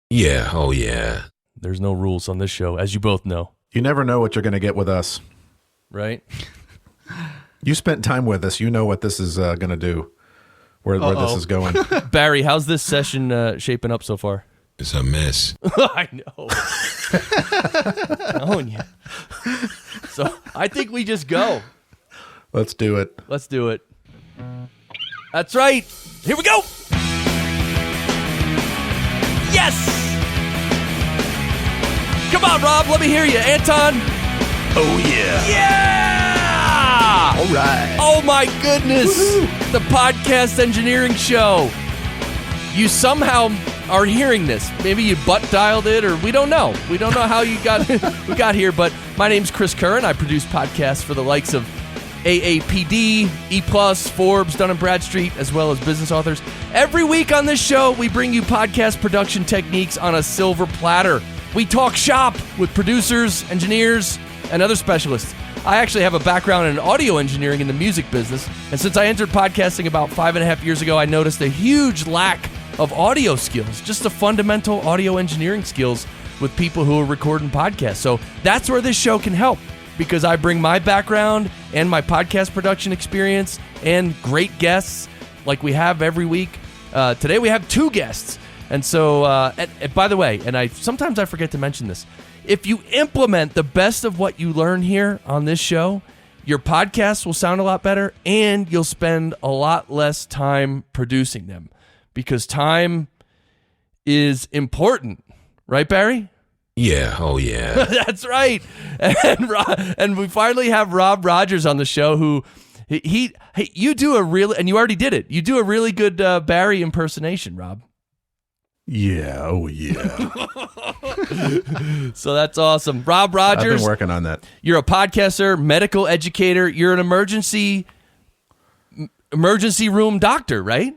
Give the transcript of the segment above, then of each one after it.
Yeah, oh yeah. There's no rules on this show, as you both know. You never know what you're going to get with us. Right? You spent time with us. You know what this is going to do, where this is going. Barry, how's this session shaping up so far? It's a mess. I know. Knowing you. So I think we just go. Let's do it. Let's do it. That's right. Here we go. Yes. Come on, Rob. Let me hear you. Anton. Oh, yeah. Yeah. All right. Oh, my goodness. Woo-hoo. The podcast engineering show. You somehow are hearing this. Maybe you butt dialed it, or we don't know. We don't know how you got we got here, but my name's Chris Curran. I produce podcasts for the likes of AAPD, E+, Forbes, Dun & Bradstreet, as well as business authors. Every week on this show, we bring you podcast production techniques on a silver platter. We talk shop with producers, engineers, and other specialists. I actually have a background in audio engineering in the music business, and since I entered podcasting about 5.5 years ago, I noticed a huge lack of audio skills, just the fundamental audio engineering skills with people who are recording podcasts. So that's where this show can help, because I bring my background and my podcast production experience and great guests like we have every week. Today we have 2 guests. And so, and by the way, and sometimes I forget to mention this, if you implement the best of what you learn here on this show, your podcasts will sound a lot better and you'll spend a lot less time producing them, because time is important. Right, Barry? Yeah, oh yeah. That's right. And we finally have Rob Rogers on the show, who you do a really, and you already did it, you do a really good Barry impersonation, Rob. Yeah, oh yeah. So that's awesome. Rob Rogers. I've been working on that. You're a podcaster, medical educator. You're an emergency room doctor, right?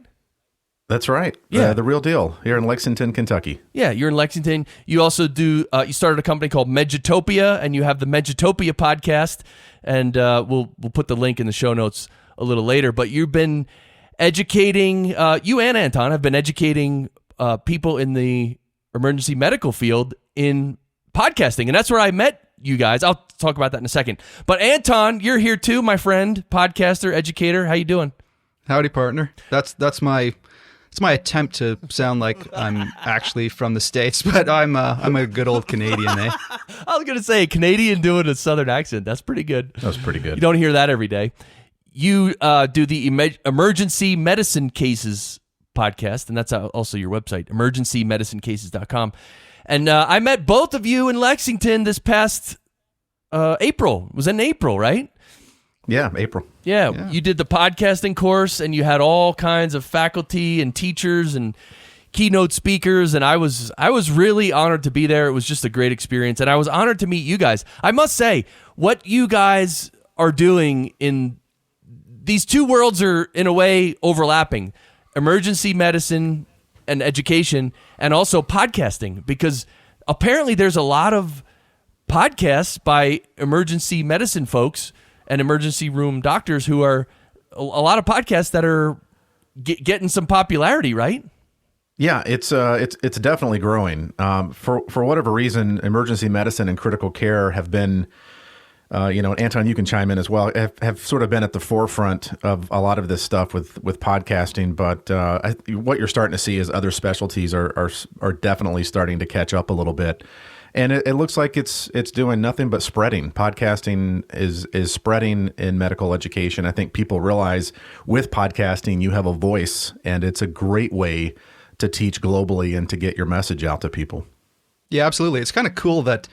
That's right. Yeah. The real deal here in Lexington, Kentucky. Yeah, you're in Lexington. You also do, you started a company called Medutopia, and you have the Medutopia podcast, and we'll put the link in the show notes a little later. But you've been educating, you and Anton have been educating people in the emergency medical field in podcasting, and that's where I met you guys. I'll talk about that in a second. But Anton, you're here too, my friend, podcaster, educator. How you doing? Howdy, partner. That's my attempt to sound like I'm actually from the States, but I'm a good old Canadian, eh? I was gonna say, Canadian doing a Southern accent. That's pretty good. That was pretty good. You don't hear that every day. You do the emergency medicine cases podcast, and that's also your website, emergencymedicinecases.com. And I met both of you in Lexington this past April. It was in April, right? Yeah, April. Yeah, you did the podcasting course, and you had all kinds of faculty and teachers and keynote speakers, and I was really honored to be there. It was just a great experience, and I was honored to meet you guys. I must say, what you guys are doing in these two worlds are in a way overlapping: emergency medicine and education, and also podcasting, because apparently there's a lot of podcasts by emergency medicine folks and emergency room doctors who are a lot of podcasts that are getting some popularity, right? Yeah, it's definitely growing. For whatever reason, emergency medicine and critical care have been, Anton, you can chime in as well, have sort of been at the forefront of a lot of this stuff with podcasting. But what you're starting to see is other specialties are definitely starting to catch up a little bit. And it looks like it's doing nothing but spreading. Podcasting is spreading in medical education. I think people realize with podcasting, you have a voice, and it's a great way to teach globally and to get your message out to people. Yeah, absolutely. It's kind of cool that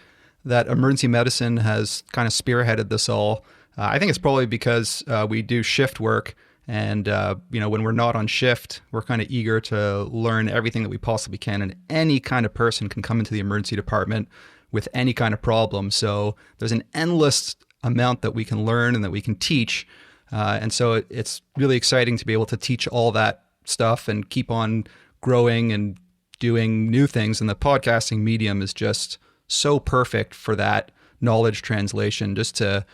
emergency medicine has kind of spearheaded this all. I think it's probably because we do shift work, and when we're not on shift, we're kind of eager to learn everything that we possibly can, and any kind of person can come into the emergency department with any kind of problem. So there's an endless amount that we can learn and that we can teach, and so it's really exciting to be able to teach all that stuff and keep on growing and doing new things. And the podcasting medium is just so perfect for that knowledge translation, just to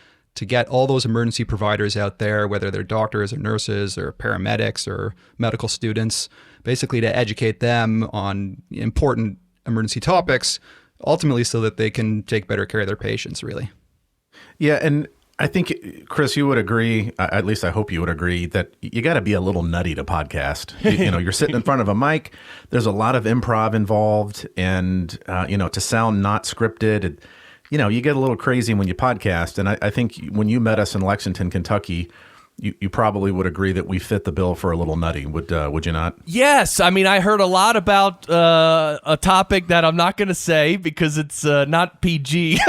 get all those emergency providers out there, whether they're doctors or nurses or paramedics or medical students, basically to educate them on important emergency topics, ultimately so that they can take better care of their patients, really. Yeah, and I think, Chris, you would agree, at least I hope you would agree, that you got to be a little nutty to podcast. You're sitting in front of a mic. There's a lot of improv involved, and, to sound not scripted, you get a little crazy when you podcast. And I think when you met us in Lexington, Kentucky, you probably would agree that we fit the bill for a little nutty. Would you not? Yes. I mean, I heard a lot about a topic that I'm not going to say because it's not PG.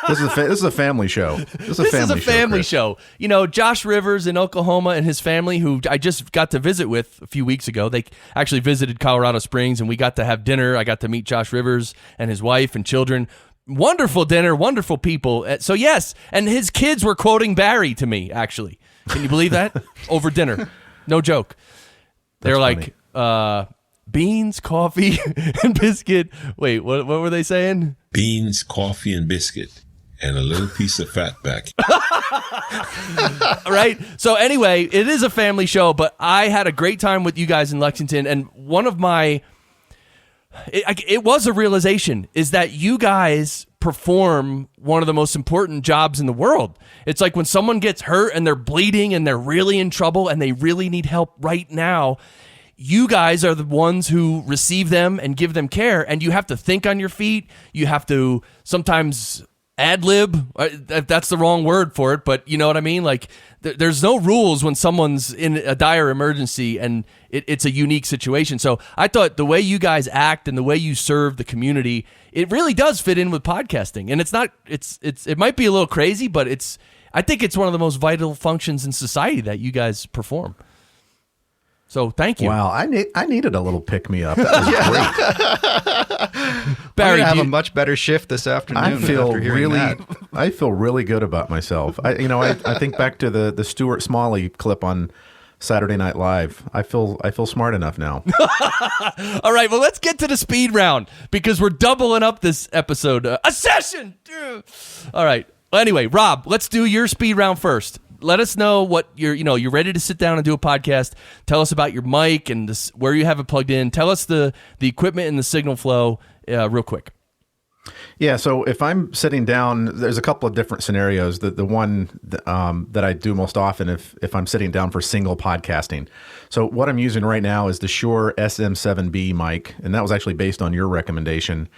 This is a family show. This is a family show. Josh Rivers in Oklahoma and his family, who I just got to visit with a few weeks ago. They actually visited Colorado Springs, and we got to have dinner. I got to meet Josh Rivers and his wife and children. Wonderful dinner, wonderful people. So yes, and his kids were quoting Barry to me, actually. Can you believe that? Over dinner. No joke. They're like, beans, coffee, and biscuit. Wait, what were they saying? Beans, coffee, and biscuit, and a little piece of fatback. Right? So anyway, it is a family show, but I had a great time with you guys in Lexington, and one of my... It was a realization is that you guys perform one of the most important jobs in the world. It's like when someone gets hurt and they're bleeding and they're really in trouble and they really need help right now, you guys are the ones who receive them and give them care, and you have to think on your feet. You have to sometimes ad-lib. That's the wrong word for it, but you know what I mean? Like, there's no rules when someone's in a dire emergency and it's a unique situation. So I thought the way you guys act and the way you serve the community, it really does fit in with podcasting. And it might be a little crazy, but I think it's one of the most vital functions in society that you guys perform. So thank you. Wow, I needed a little pick me up. That was great. Barry, I have a much better shift this afternoon. I feel really good about myself. I think back to the Stuart Smalley clip on Saturday Night Live. I feel smart enough now. All right, well, let's get to the speed round because we're doubling up this episode. A session. All right. Well, anyway, Rob, let's do your speed round first. Let us know what you're ready to sit down and do a podcast. Tell us about your mic and where you have it plugged in. Tell us the equipment and the signal flow real quick. Yeah, so if I'm sitting down, there's a couple of different scenarios. The one that I do most often if I'm sitting down for single podcasting. So what I'm using right now is the Shure SM7B mic, and that was actually based on your recommendation.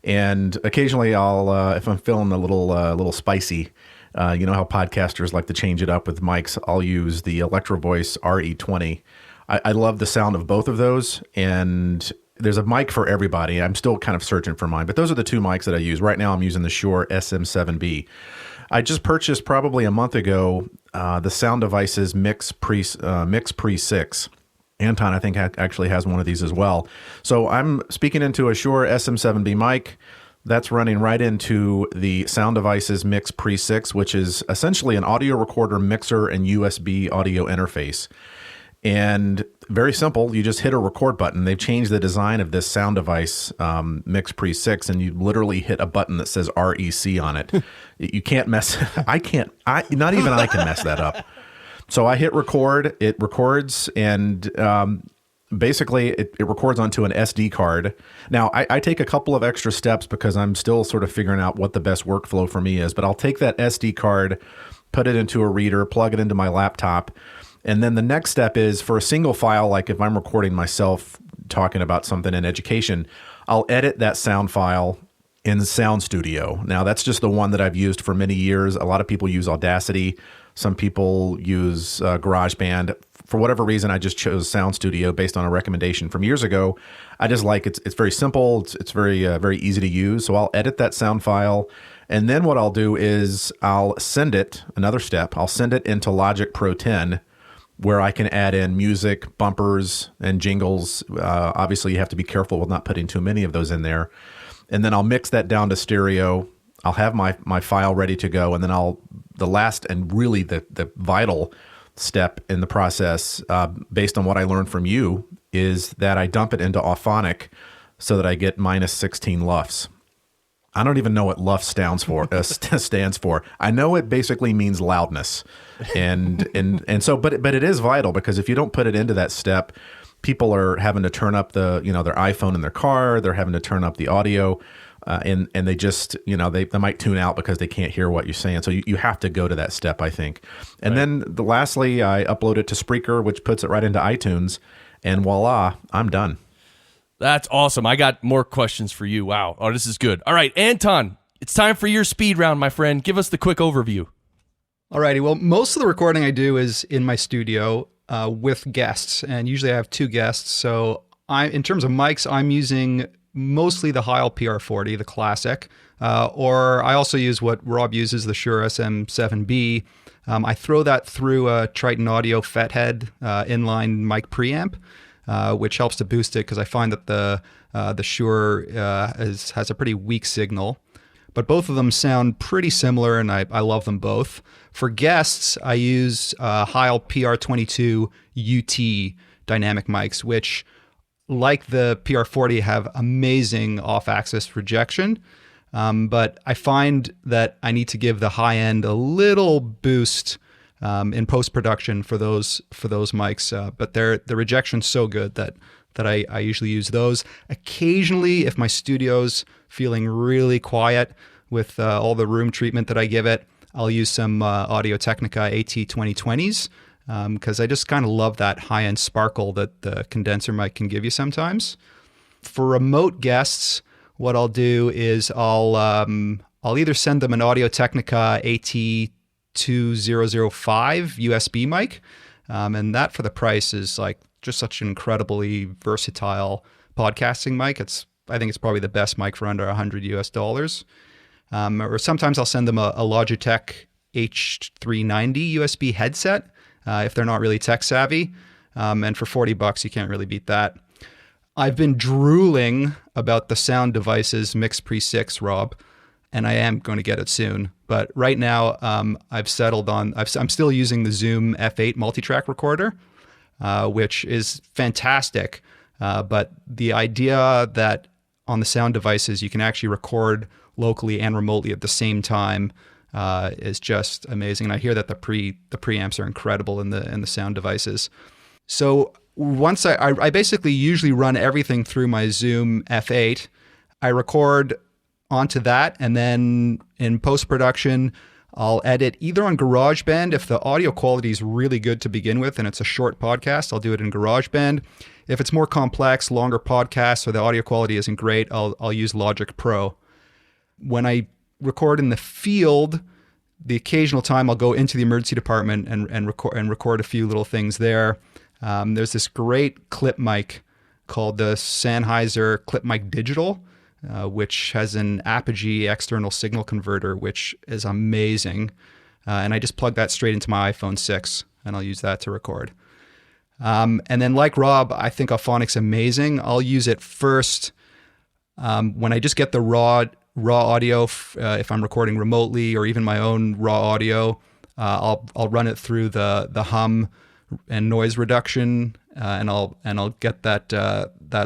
And occasionally I'll, if I'm feeling a little spicy, you know how podcasters like to change it up with mics, I'll use the Electro Voice RE20. I love the sound of both of those, and there's a mic for everybody. I'm still kind of searching for mine, but those are the two mics that I use. Right now I'm using the Shure SM7B. I just purchased probably a month ago the Sound Devices Mix Pre 6. Anton, I think, actually has one of these as well. So I'm speaking into a Shure SM7B mic. That's running right into the Sound Devices Mix Pre 6, which is essentially an audio recorder mixer and USB audio interface. And very simple, you just hit a record button. They've changed the design of this Sound Device Mix Pre 6, and you literally hit a button that says REC on it. You can't mess, not even I can mess that up. So I hit record, it records, and basically it records onto an SD card. Now, I take a couple of extra steps because I'm still sort of figuring out what the best workflow for me is, but I'll take that SD card, put it into a reader, plug it into my laptop, and then the next step is for a single file, like if I'm recording myself talking about something in education, I'll edit that sound file in Sound Studio. Now, that's just the one that I've used for many years. A lot of people use Audacity. Some people use GarageBand. For whatever reason, I just chose Sound Studio based on a recommendation from years ago. I just like it. It's very simple. It's very very easy to use. So I'll edit that sound file. And then what I'll do is I'll send it, another step, I'll send it into Logic Pro 10, where I can add in music, bumpers, and jingles. Obviously, you have to be careful with not putting too many of those in there. And then I'll mix that down to stereo. I'll have my file ready to go. And then the last and really the vital step in the process, based on what I learned from you, is that I dump it into Auphonic so that I get minus 16 LUFS. I don't even know what LUFS stands for. I know it basically means loudness. And so, but it is vital, because if you don't put it into that step, people are having to turn up their iPhone in their car. They're having to turn up the audio, and they just, they might tune out because they can't hear what you're saying. So you have to go to that step, I think. And then lastly, I upload it to Spreaker, which puts it right into iTunes, and voila, I'm done. That's awesome. I got more questions for you. Wow. Oh, this is good. All right, Anton, it's time for your speed round, my friend. Give us the quick overview. Alrighty, well, most of the recording I do is in my studio with guests, and usually I have 2 guests. So in terms of mics, I'm using mostly the Heil PR40, the classic, or I also use what Rob uses, the Shure SM7B. I throw that through a Triton Audio Fethead inline mic preamp, which helps to boost it because I find that the Shure has a pretty weak signal. But both of them sound pretty similar, and I love them both. For guests, I use Heil PR22 UT dynamic mics, which, like the PR40, have amazing off-axis rejection. But I find that I need to give the high end a little boost in post-production for those mics. But the rejection's so good that I usually use those. Occasionally, if my studio's feeling really quiet with all the room treatment that I give it, I'll use some Audio-Technica AT2020s because I just kind of love that high-end sparkle that the condenser mic can give you sometimes. For remote guests, what I'll do is I'll either send them an Audio-Technica AT2005 USB mic, and that for the price is like just such an incredibly versatile podcasting mic. I think it's probably the best mic for under $100 US. Or sometimes I'll send them a Logitech H390 USB headset if they're not really tech savvy. And for $40, you can't really beat that. I've been drooling about the Sound Devices Mix Pre 6, Rob, and I am going to get it soon. But right now, I've settled on. I'm still using the Zoom F8 multi-track recorder, which is fantastic. But the idea that on the Sound Devices you can actually record locally and remotely at the same time is just amazing. And I hear that the preamps are incredible in the Sound Devices. So once I basically usually run everything through my Zoom F8. I record onto that, and then in post-production, I'll edit either on GarageBand if the audio quality is really good to begin with and it's a short podcast. I'll do it in GarageBand. If it's more complex, longer podcasts, or the audio quality isn't great, I'll use Logic Pro. When I record in the field, the occasional time I'll go into the emergency department and record a few little things there. There's this great clip mic called the Sennheiser Clip Mic Digital, which has an Apogee external signal converter, which is amazing. And I just plug that straight into my iPhone 6, and I'll use that to record. And then like Rob, I think Auphonic's amazing. I'll use it first when I just get the raw audio, if I'm recording remotely or even my own raw audio. I'll run it through the hum and noise reduction, and I'll get that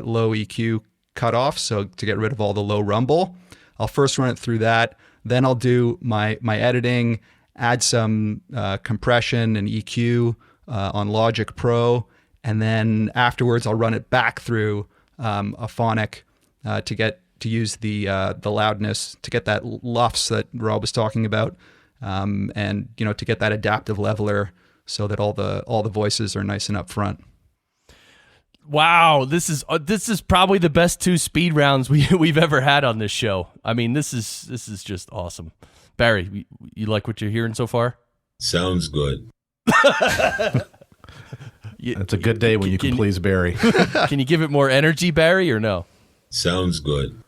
low EQ cut off, so to get rid of all the low rumble. I'll first run it through that, then I'll do my editing, add some compression and EQ on Logic Pro, and then afterwards I'll run it back through Auphonic to use the loudness to get that lufs that Rob was talking about, and to get that adaptive leveler so that all the voices are nice and up front. Wow, this is probably the best 2 speed rounds we've ever had on this show. I mean, this is just awesome. Barry, you like what you're hearing so far? Sounds good. It's a good day when you can please Barry. Can you give it more energy, Barry, or no? Sounds good.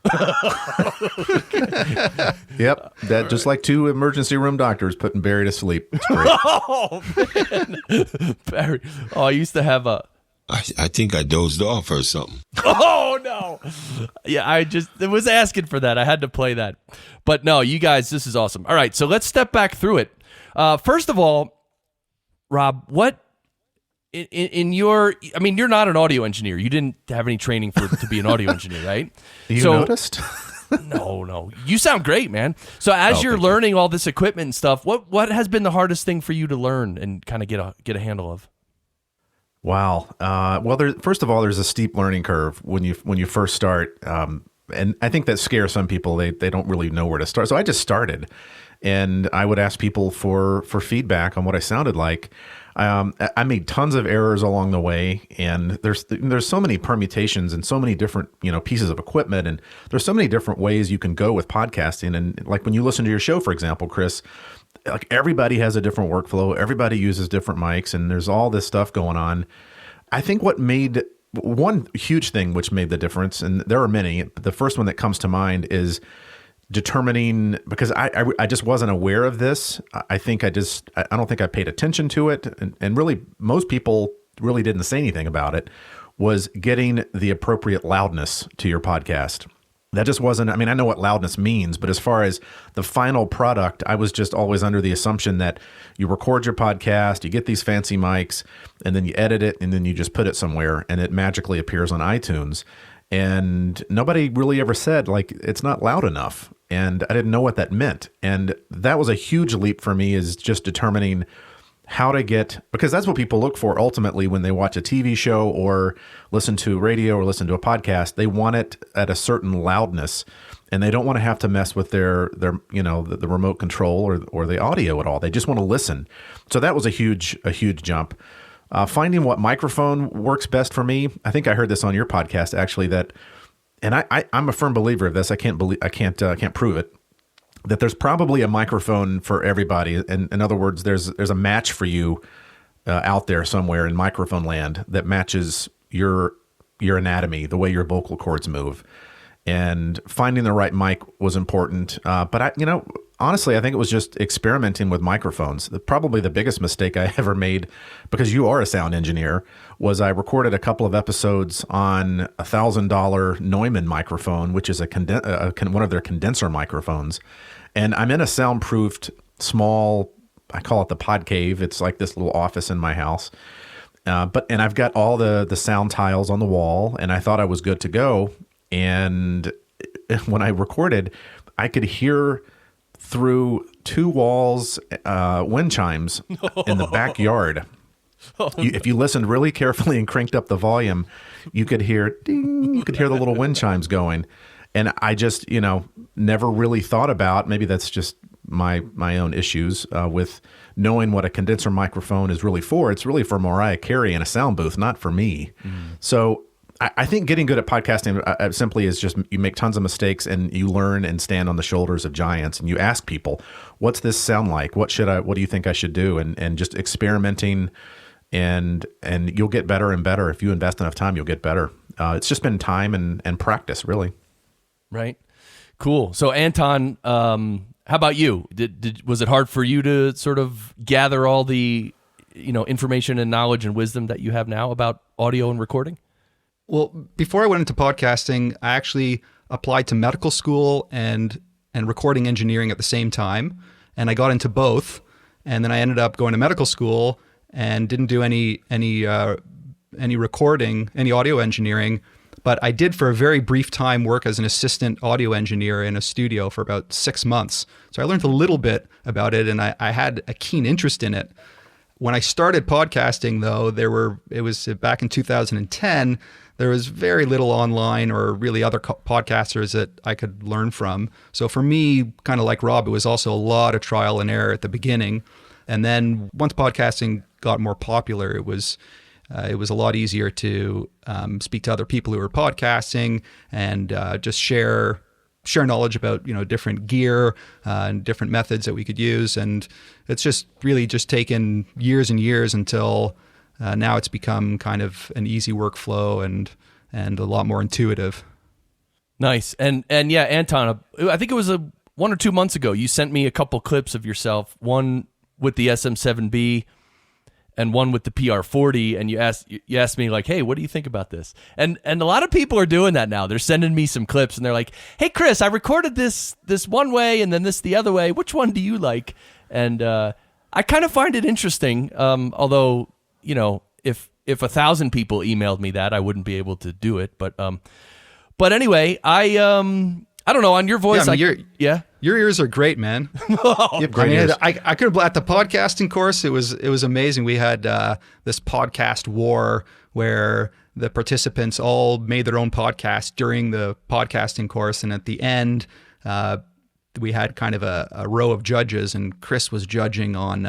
Yep, that just like 2 emergency room doctors putting Barry to sleep. It's great. Oh man, Barry. Oh, I used to have a. I think I dozed off or something. Oh no! Yeah, I was asking for that. I had to play that, but no, you guys, this is awesome. All right, so let's step back through it. First of all, Rob, what in your? I mean, you're not an audio engineer. You didn't have any training to be an audio engineer, right? You noticed? No. You sound great, man. So as you're learning all this equipment and stuff, what has been the hardest thing for you to learn and kind of get a handle of? Wow. Well, first of all, there's a steep learning curve when you first start, and I think that scares some people. They don't really know where to start. So I just started, and I would ask people for feedback on what I sounded like. I made tons of errors along the way, and there's so many permutations and so many different pieces of equipment, and there's so many different ways you can go with podcasting. And like when you listen to your show, for example, Chris, like everybody has a different workflow, everybody uses different mics, and there's all this stuff going on. I think one huge thing which made the difference, and there are many, but the first one that comes to mind is determining, because I just wasn't aware of this. I don't think I paid attention to it. And really, most people really didn't say anything about it, was getting the appropriate loudness to your podcast. That just wasn't, I mean, I know what loudness means, but as far as the final product, I was just always under the assumption that you record your podcast, you get these fancy mics, and then you edit it, and then you just put it somewhere, and it magically appears on iTunes. And nobody really ever said, like, it's not loud enough. And I didn't know what that meant. And that was a huge leap for me, is just determining how to get, because that's what people look for ultimately when they watch a TV show or listen to radio or listen to a podcast. They want it at a certain loudness, and they don't want to have to mess with their the remote control or the audio at all. They just want to listen. So that was a huge jump. Finding what microphone works best for me. I think I heard this on your podcast actually, that, and I'm a firm believer of this. I can't prove it, that there's probably a microphone for everybody. And in other words, there's a match for you out there somewhere in microphone land that matches your anatomy, the way your vocal cords move. And finding the right mic was important. But honestly, I think it was just experimenting with microphones. Probably the biggest mistake I ever made, because you are a sound engineer, was I recorded a couple of episodes on a $1,000 Neumann microphone, which is one of their condenser microphones. And I'm in a soundproofed small, I call it the pod cave. It's like this little office in my house. And I've got all the sound tiles on the wall, and I thought I was good to go. And when I recorded, I could hear through 2 walls, wind chimes in the backyard. If you listened really carefully and cranked up the volume, you could hear ding, you could hear the little wind chimes going. And I just, never really thought about, maybe that's just my own issues with knowing what a condenser microphone is really for. It's really for Mariah Carey in a sound booth, not for me. So I think getting good at podcasting simply is just, you make tons of mistakes and you learn and stand on the shoulders of giants, and you ask people, what's this sound like? What do you think I should do? And just experimenting, and you'll get better and better. If you invest enough time, you'll get better. It's just been time and practice, really. Right. Cool. So Anton, how about you? Was it hard for you to sort of gather all the, information and knowledge and wisdom that you have now about audio and recording? Well, before I went into podcasting, I actually applied to medical school and recording engineering at the same time, and I got into both. And then I ended up going to medical school and didn't do any recording, any audio engineering. But I did, for a very brief time, work as an assistant audio engineer in a studio for about 6 months. So I learned a little bit about it, and I had a keen interest in it. When I started podcasting, though, it was back in 2010. There was very little online or really other podcasters that I could learn from. So for me, kind of like Rob, it was also a lot of trial and error at the beginning. And then once podcasting got more popular, it was a lot easier to speak to other people who were podcasting and just share knowledge about different gear and different methods that we could use. And it's just really just taken years and years until now it's become kind of an easy workflow and a lot more intuitive. Nice. And yeah, Anton, I think it was 1 or 2 months ago, you sent me a couple clips of yourself, one with the SM7B and one with the PR40, and you asked me, like, hey, what do you think about this? And a lot of people are doing that now. They're sending me some clips, and they're like, hey, Chris, I recorded this one way and then this the other way. Which one do you like? And I kind of find it interesting, although, if 1,000 people emailed me that, I wouldn't be able to do it. But anyway, I don't know, on your voice. Yeah, Your ears are great, man. You have great ears. I could have at the podcasting course. It was amazing. We had this podcast war where the participants all made their own podcast during the podcasting course, and at the end, we had kind of a row of judges, and Chris was judging on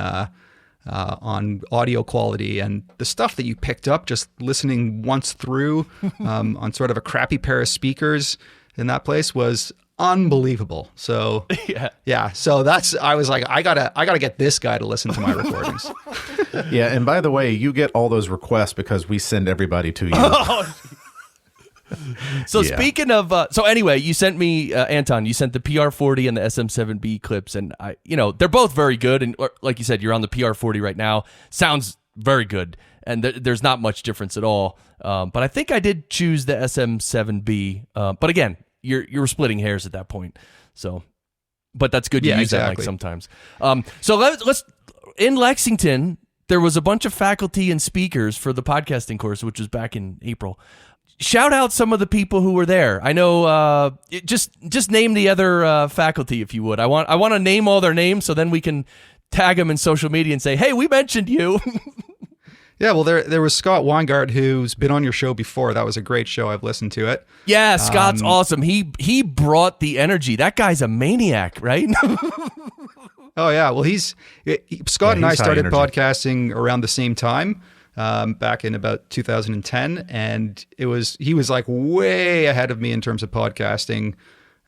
audio quality, and the stuff that you picked up just listening once through on sort of a crappy pair of speakers in that place was unbelievable. So yeah. So I was like, I gotta get this guy to listen to my recordings. Yeah, and by the way, you get all those requests because we send everybody to you. So speaking of, so anyway, you sent me, Anton, you sent the PR40 and the SM7B clips, and they're both very good. And like you said, you're on the PR40 right now. Sounds very good. And there's not much difference at all. But I think I did choose the SM7B. But again, you're splitting hairs at that point. So, but that's good. You use that like sometimes. So let's, in Lexington, there was a bunch of faculty and speakers for the podcasting course, which was back in April. Shout out some of the people who were there. I know. Just name the other faculty if you would. I want to name all their names so then we can tag them in social media and say, "Hey, we mentioned you." Yeah, well, there was Scott Weingart, who's been on your show before. That was a great show. I've listened to it. Yeah, Scott's awesome. He brought the energy. That guy's a maniac, right? Oh yeah, well Scott and I started podcasting around the same time. Back in about 2010, and he was like way ahead of me in terms of podcasting,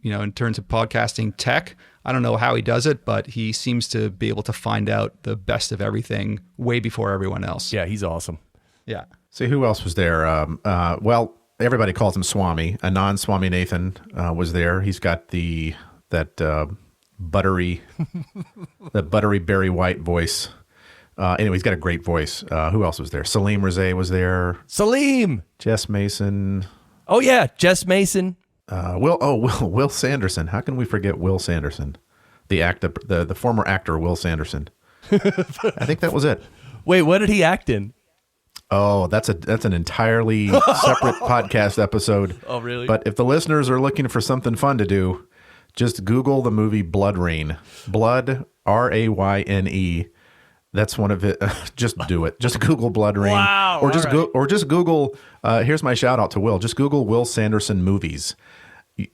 in terms of podcasting tech. I don't know how he does it, but he seems to be able to find out the best of everything way before everyone else. Yeah, he's awesome. Yeah. See, who else was there? Well, everybody calls him Swami. Anand Swaminathan was there. He's got that buttery Barry White voice. Anyway, he's got a great voice. Who else was there? Salim Rizay was there. Salim. Jess Mason. Oh yeah, Jess Mason. Will Sanderson. How can we forget Will Sanderson? The former actor Will Sanderson. I think that was it. Wait, what did he act in? Oh, that's an entirely separate podcast episode. Oh, really? But if the listeners are looking for something fun to do, just Google the movie Blood Rain. Blood, Rayne. That's one of it. Just do it. Just Google Blood Rain. Wow. Or just Google. Here's my shout out to Will. Just Google Will Sanderson movies.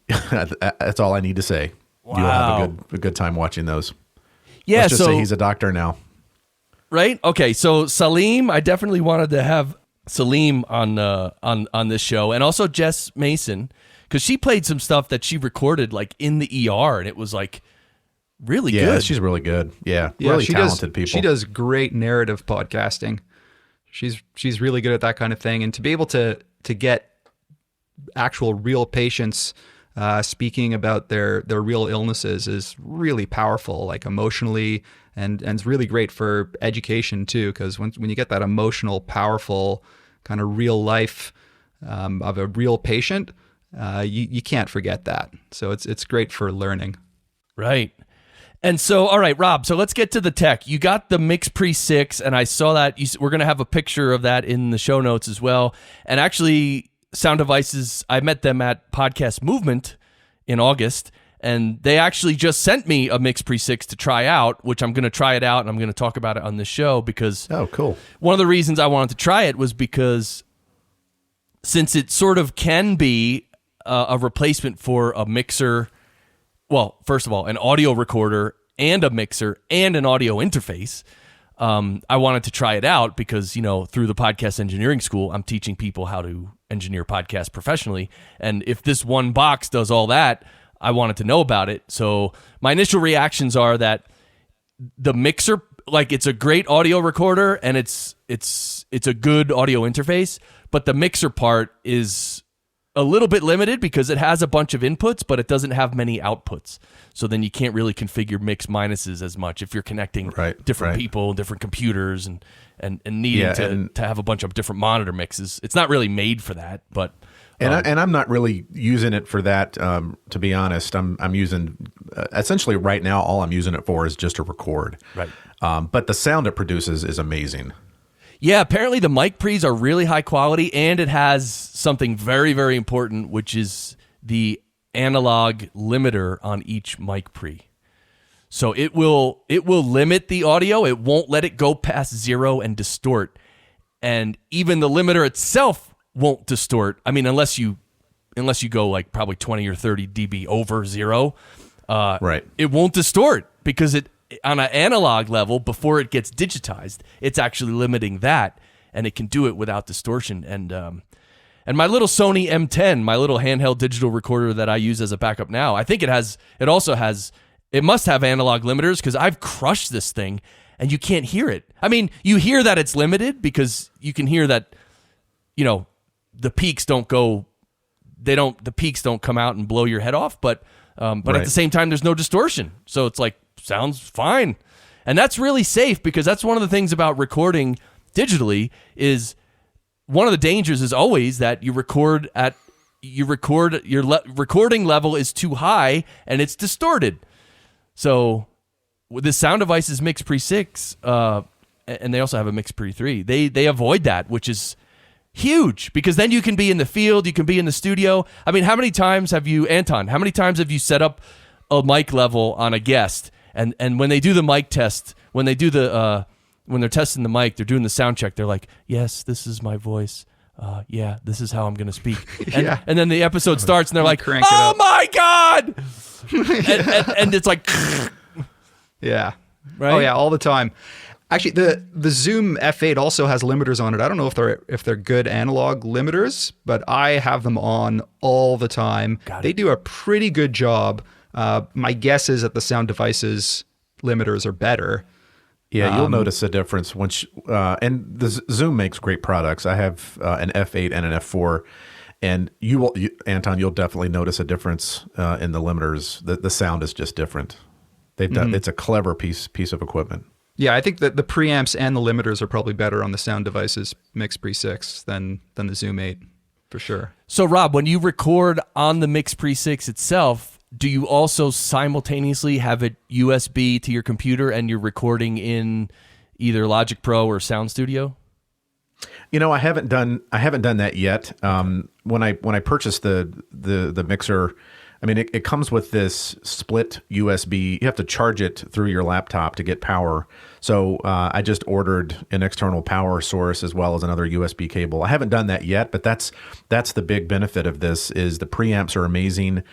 That's all I need to say. Wow. You'll have a good time watching those. Yeah. Let's just say he's a doctor now. Right. Okay. So Salim, I definitely wanted to have Salim on this show, and also Jess Mason, because she played some stuff that she recorded like in the ER, and it was like really good. Yeah, she's really good. Yeah, really talented people. She does great narrative podcasting. She's really good at that kind of thing, and to be able to get actual real patients speaking about their real illnesses is really powerful, like emotionally, and it's really great for education too, because when you get that emotional, powerful kind of real life of a real patient, you can't forget that. So it's great for learning. Right. And so, all right, Rob, so let's get to the tech. You got the MixPre 6, and I saw that. We're going to have a picture of that in the show notes as well. And actually, Sound Devices, I met them at Podcast Movement in August, and they actually just sent me a MixPre 6 to try out, which I'm going to try it out, and I'm going to talk about it on this show because cool. One of the reasons I wanted to try it was because since it sort of can be a replacement for a mixer. Well, first of all, an audio recorder and a mixer and an audio interface. I wanted to try it out because, through the podcast engineering school, I'm teaching people how to engineer podcasts professionally. And if this one box does all that, I wanted to know about it. So my initial reactions are that the mixer, like, it's a great audio recorder and it's a good audio interface, but the mixer part is a little bit limited because it has a bunch of inputs, but it doesn't have many outputs. So then you can't really configure mix minuses as much if you're connecting different people, different computers, and needing to have a bunch of different monitor mixes. It's not really made for that, but and I'm not really using it for that. To be honest, I'm using essentially right now all I'm using it for is just to record. Right. But the sound it produces is amazing. Yeah, apparently the mic pre's are really high quality, and it has something very, very important, which is the analog limiter on each mic pre. So it will limit the audio. It won't let it go past 0 and distort. And even the limiter itself won't distort. I mean, unless you go like probably 20 or 30 dB over 0, right. It won't distort because it on an analog level before it gets digitized, it's actually limiting that, and it can do it without distortion. And my little Sony M10, my little handheld digital recorder that I use as a backup now, I think it must have analog limiters because I've crushed this thing and you can't hear it. I mean, you hear that it's limited because you can hear that, the peaks don't come out and blow your head off, but at the same time, there's no distortion. So it's like, sounds fine. And that's really safe because that's one of the things about recording digitally is one of the dangers is always that your recording level is too high and it's distorted. So with this sound device is Mix Pre 6, and they also have a Mix Pre 3. They avoid that, which is huge because then you can be in the field, you can be in the studio. I mean, how many times have you set up a mic level on a guest and when they do the mic test, when they're testing the mic, they're doing the sound check, they're like, yes, this is my voice. Yeah, this is how I'm going to speak. And then the episode starts and they're like, oh my God. and it's like, yeah. Right? Oh yeah, all the time. Actually, the Zoom F8 also has limiters on it. I don't know if they're good analog limiters, but I have them on all the time. They do a pretty good job. My guess is that the sound devices limiters are better. Yeah, you'll notice a difference once. And the Zoom makes great products. I have an F8 and an F4, and Anton, you'll definitely notice a difference in the limiters. The sound is just different. They've done. It's a clever piece of equipment. Yeah, I think that the preamps and the limiters are probably better on the sound devices Mix Pre 6 than the Zoom 8, for sure. So, Rob, when you record on the Mix Pre 6 itself, do you also simultaneously have it USB to your computer and you're recording in either Logic Pro or Sound Studio? I haven't done that yet. When I purchased the mixer, I mean, it comes with this split USB. You have to charge it through your laptop to get power. So I just ordered an external power source as well as another USB cable. I haven't done that yet, but that's the big benefit of this is the preamps are amazing,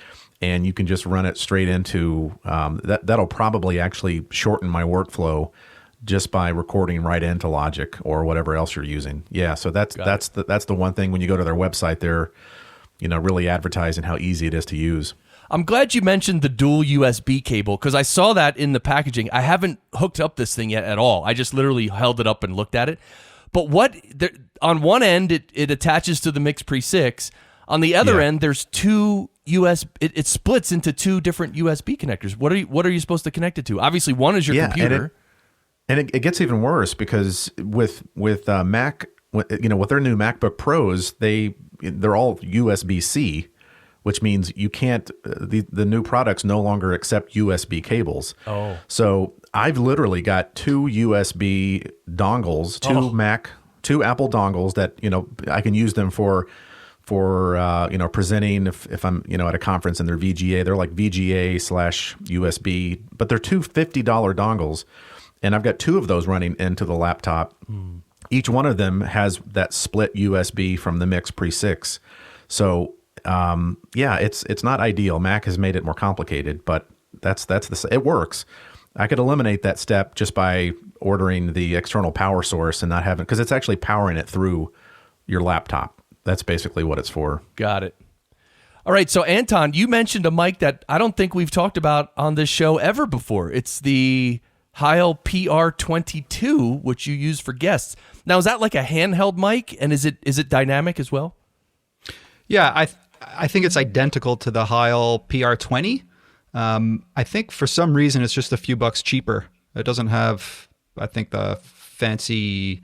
and you can just run it straight into that'll probably actually shorten my workflow just by recording right into Logic or whatever else you're using. Yeah, so that's the one thing when you go to their website, they're really advertising how easy it is to use. I'm glad you mentioned the dual USB cable because I saw that in the packaging. I haven't hooked up this thing yet at all. I just literally held it up and looked at it. But on one end, it attaches to the Mix Pre 6. On the other end, there's two USB. It splits into two different USB connectors. What are you supposed to connect it to? Obviously, one is your computer. And it gets even worse because with Mac, with their new MacBook Pros, they're all USB-C, which means you can't. The new products no longer accept USB cables. Oh, so I've literally got two USB dongles, two Apple dongles that I can use them for presenting if I'm at a conference and they're VGA. They're like VGA/USB, but they're two $50 dongles. And I've got two of those running into the laptop. Each one of them has that split USB from the Mix Pre 6. So, it's not ideal. Mac has made it more complicated, but it works. I could eliminate that step just by ordering the external power source and not having, because it's actually powering it through your laptop. That's basically what it's for. Got it. All right. So, Anton, you mentioned a mic that I don't think we've talked about on this show ever before. It's the Heil PR22, which you use for guests. Now, is that like a handheld mic, and is it dynamic as well? Yeah, I think it's identical to the Heil PR20. I think for some reason it's just a few bucks cheaper. It doesn't have, I think, the fancy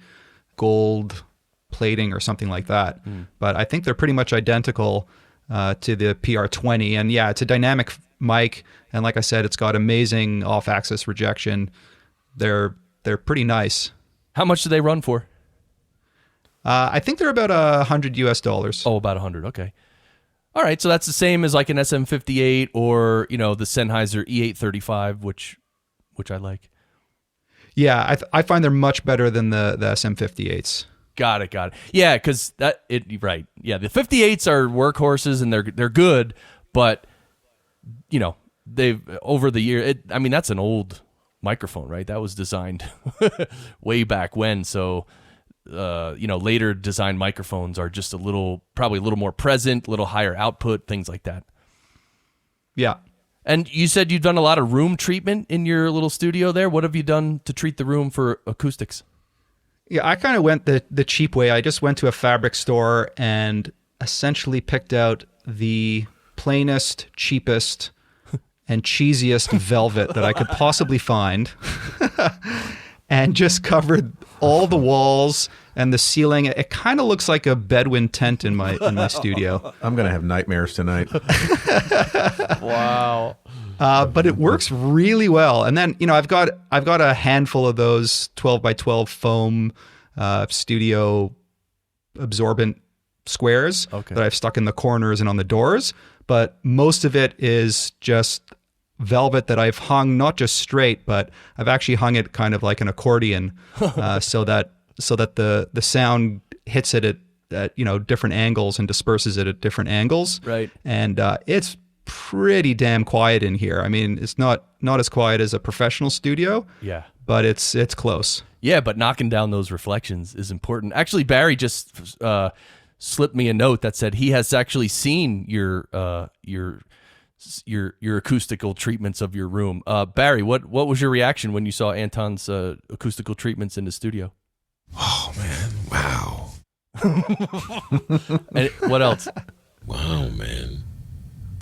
gold plating or something like that. But I think they're pretty much identical to the PR20. And yeah, it's a dynamic mic, and like I said, it's got amazing off-axis rejection. They're pretty nice. How much do they run for? I think they're about $100 US. Oh, about $100. Okay. All right, so that's the same as like an SM58 or, the Sennheiser E835, which I like. Yeah, I find they're much better than the SM58s. Got it. Yeah, because right. Yeah, the 58s are workhorses and they're good, but they've over the year. That's an old microphone, right? That was designed way back when. So, later designed microphones are just probably a little more present, a little higher output, things like that. Yeah. And you said you've done a lot of room treatment in your little studio there. What have you done to treat the room for acoustics? Yeah, I kind of went the cheap way. I just went to a fabric store and essentially picked out the plainest, cheapest, and cheesiest velvet that I could possibly find and just covered all the walls and the ceiling. It kind of looks like a Bedouin tent in my studio. I'm going to have nightmares tonight. Wow. But it works really well. And then, I've got a handful of those 12 by 12 foam studio absorbent squares that I've stuck in the corners and on the doors. But most of it is just velvet that I've hung not just straight, but I've actually hung it kind of like an accordion, so that the sound hits it at different angles and disperses it at different angles. Right. And it's pretty damn quiet in here. I mean, it's not as quiet as a professional studio. Yeah. But it's close. Yeah, but knocking down those reflections is important. Actually, Barry just slipped me a note that said he has actually seen your acoustical treatments of your room. Barry, what was your reaction when you saw Anton's acoustical treatments in the studio? Oh man, wow. And what else? Wow, man.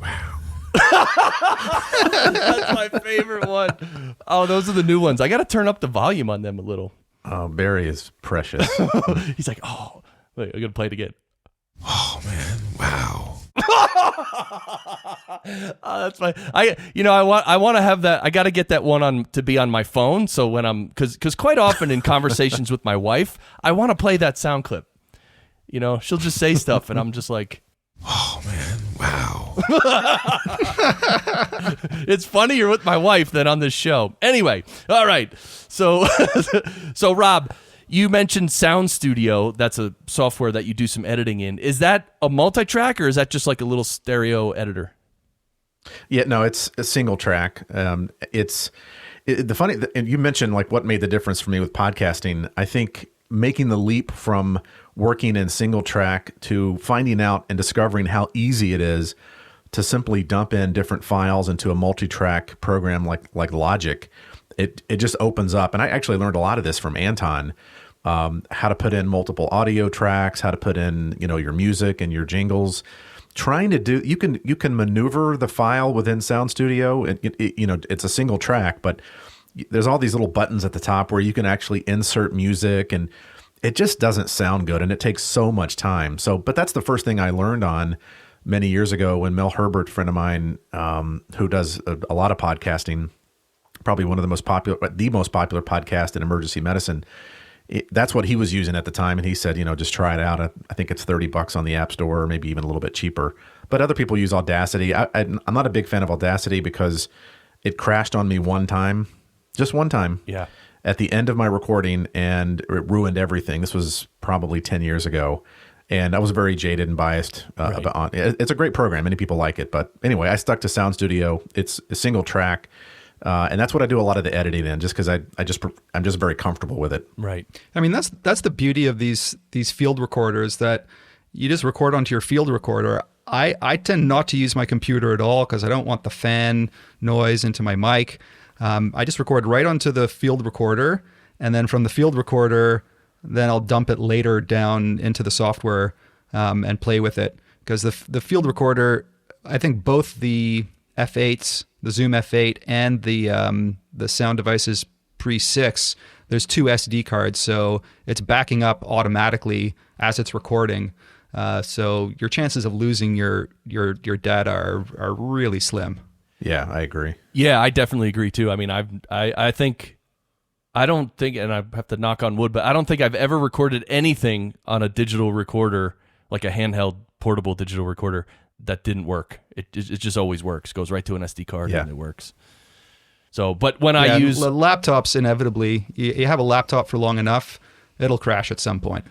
Wow. That's my favorite one. Oh, those are the new ones. I got to turn up the volume on them a little. Oh, Barry is precious. He's like, oh, wait, I'm going to play it again. Oh man, wow. Oh, that's fine. I want to have that. I got to get that one to be on my phone. So when because quite often in conversations with my wife, I want to play that sound clip. She'll just say stuff, and I'm just like, oh man, wow. It's funnier with my wife than on this show. Anyway, all right. So Rob, you mentioned Sound Studio. That's a software that you do some editing in. Is that a multi-track or is that just like a little stereo editor? Yeah, no, it's a single track. And you mentioned like what made the difference for me with podcasting. I think making the leap from working in single track to finding out and discovering how easy it is to simply dump in different files into a multi-track program like Logic, it just opens up. And I actually learned a lot of this from Anton, how to put in multiple audio tracks, how to put in, your music and your jingles. Trying to do, you can maneuver the file within Sound Studio. It's a single track, but there's all these little buttons at the top where you can actually insert music, and it just doesn't sound good, and it takes so much time. But that's the first thing I learned on many years ago when Mel Herbert, a friend of mine, who does a lot of podcasting, probably the most popular podcast in emergency medicine. That's what he was using at the time. And he said, just try it out. I think it's $30 on the App Store, or maybe even a little bit cheaper. But other people use Audacity. I'm not a big fan of Audacity because it crashed on me just one time. Yeah. At the end of my recording, and it ruined everything. This was probably 10 years ago. And I was very jaded and biased about it. It's a great program. Many people like it. But anyway, I stuck to Sound Studio. It's a single track. And that's what I do a lot of the editing in, just because I'm just very comfortable with it. Right. I mean, that's the beauty of these field recorders, that you just record onto your field recorder. I tend not to use my computer at all because I don't want the fan noise into my mic. I just record right onto the field recorder, and then from the field recorder, then I'll dump it later down into the software and play with it. Because the field recorder, I think both the F8s, the Zoom F8 and the Sound Devices Pre-6, there's two SD cards, so it's backing up automatically as it's recording. So your chances of losing your data are really slim. Yeah, I agree. Yeah, I definitely agree too. I mean, I don't think, and I have to knock on wood, but I don't think I've ever recorded anything on a digital recorder, like a handheld portable digital recorder, that didn't work. It just always works. Goes right to an SD card Yeah. and it works. So, but when I use laptops, inevitably, you have a laptop for long enough, it'll crash at some point.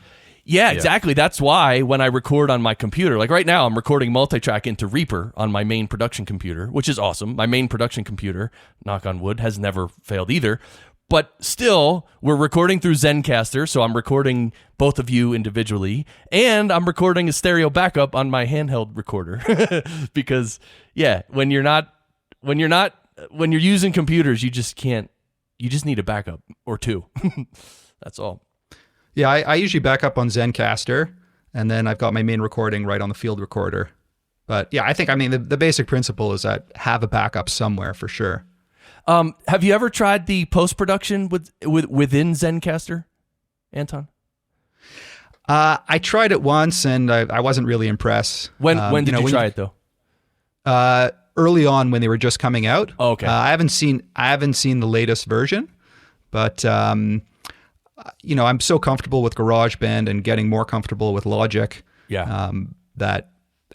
Yeah, exactly. That's why when I record on my computer, like right now, I'm recording multitrack into Reaper on my main production computer, which is awesome. My main production computer, knock on wood, has never failed either. But still, we're recording through Zencastr, so I'm recording both of you individually, and I'm recording a stereo backup on my handheld recorder. Because, when you're using computers, you just need a backup or two. That's all. Yeah, I usually back up on Zencastr, and then I've got my main recording right on the field recorder. But yeah, the basic principle is that have a backup somewhere for sure. Have you ever tried the post-production within Zencastr, Anton? I tried it once, and I wasn't really impressed. When did you try it though? Early on when they were just coming out. Oh, okay. I haven't seen the latest version, but I'm so comfortable with GarageBand and getting more comfortable with Logic. Yeah.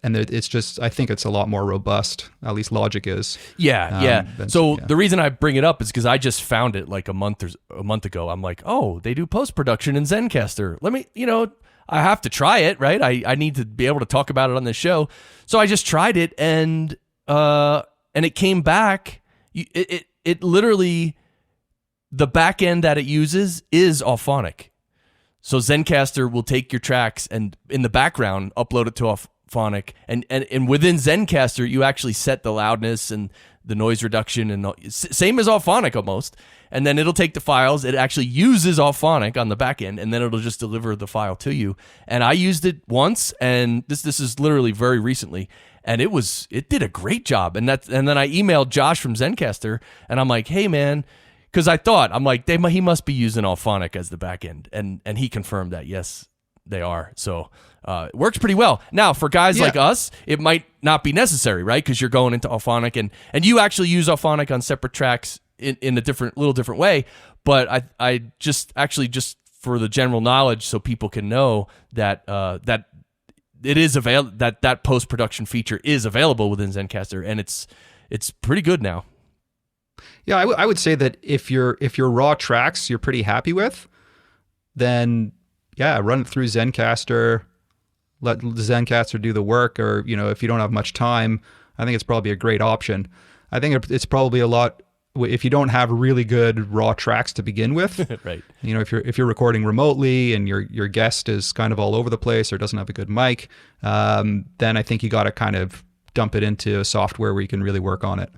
It's just, I think it's a lot more robust. At least Logic is. Yeah. The reason I bring it up is because I just found it like a month ago. I'm like, oh, they do post-production in Zencastr. Let me, I have to try it, right? I need to be able to talk about it on this show. So I just tried it, and it came back. It literally, the back end that it uses is Auphonic. So Zencastr will take your tracks and in the background upload it to Auphonic, and within Zencastr you actually set the loudness and the noise reduction and same as Auphonic almost, and then it'll take the files. It actually uses Auphonic on the back end, and then it'll just deliver the file to you. And I used it once, and this is literally very recently, and it did a great job. And then I emailed Josh from Zencastr, and I'm like, hey man, because I'm like, he must be using Auphonic as the back end, and he confirmed that yes they are. So it works pretty well. Now for guys like us, it might not be necessary, right? Because you're going into Auphonic, and you actually use Auphonic on separate tracks in a little different way. But I just for the general knowledge, so people can know that that it is available, that post-production feature is available within Zencastr, and it's pretty good now. Yeah, I would say that if your raw tracks you're pretty happy with, then run it through Zencastr, let Zencastr do the work, or if you don't have much time, I think it's probably a great option. I think it's probably a lot if you don't have really good raw tracks to begin with. Right. If you're recording remotely and your guest is kind of all over the place or doesn't have a good mic, then I think you got to kind of dump it into a software where you can really work on it.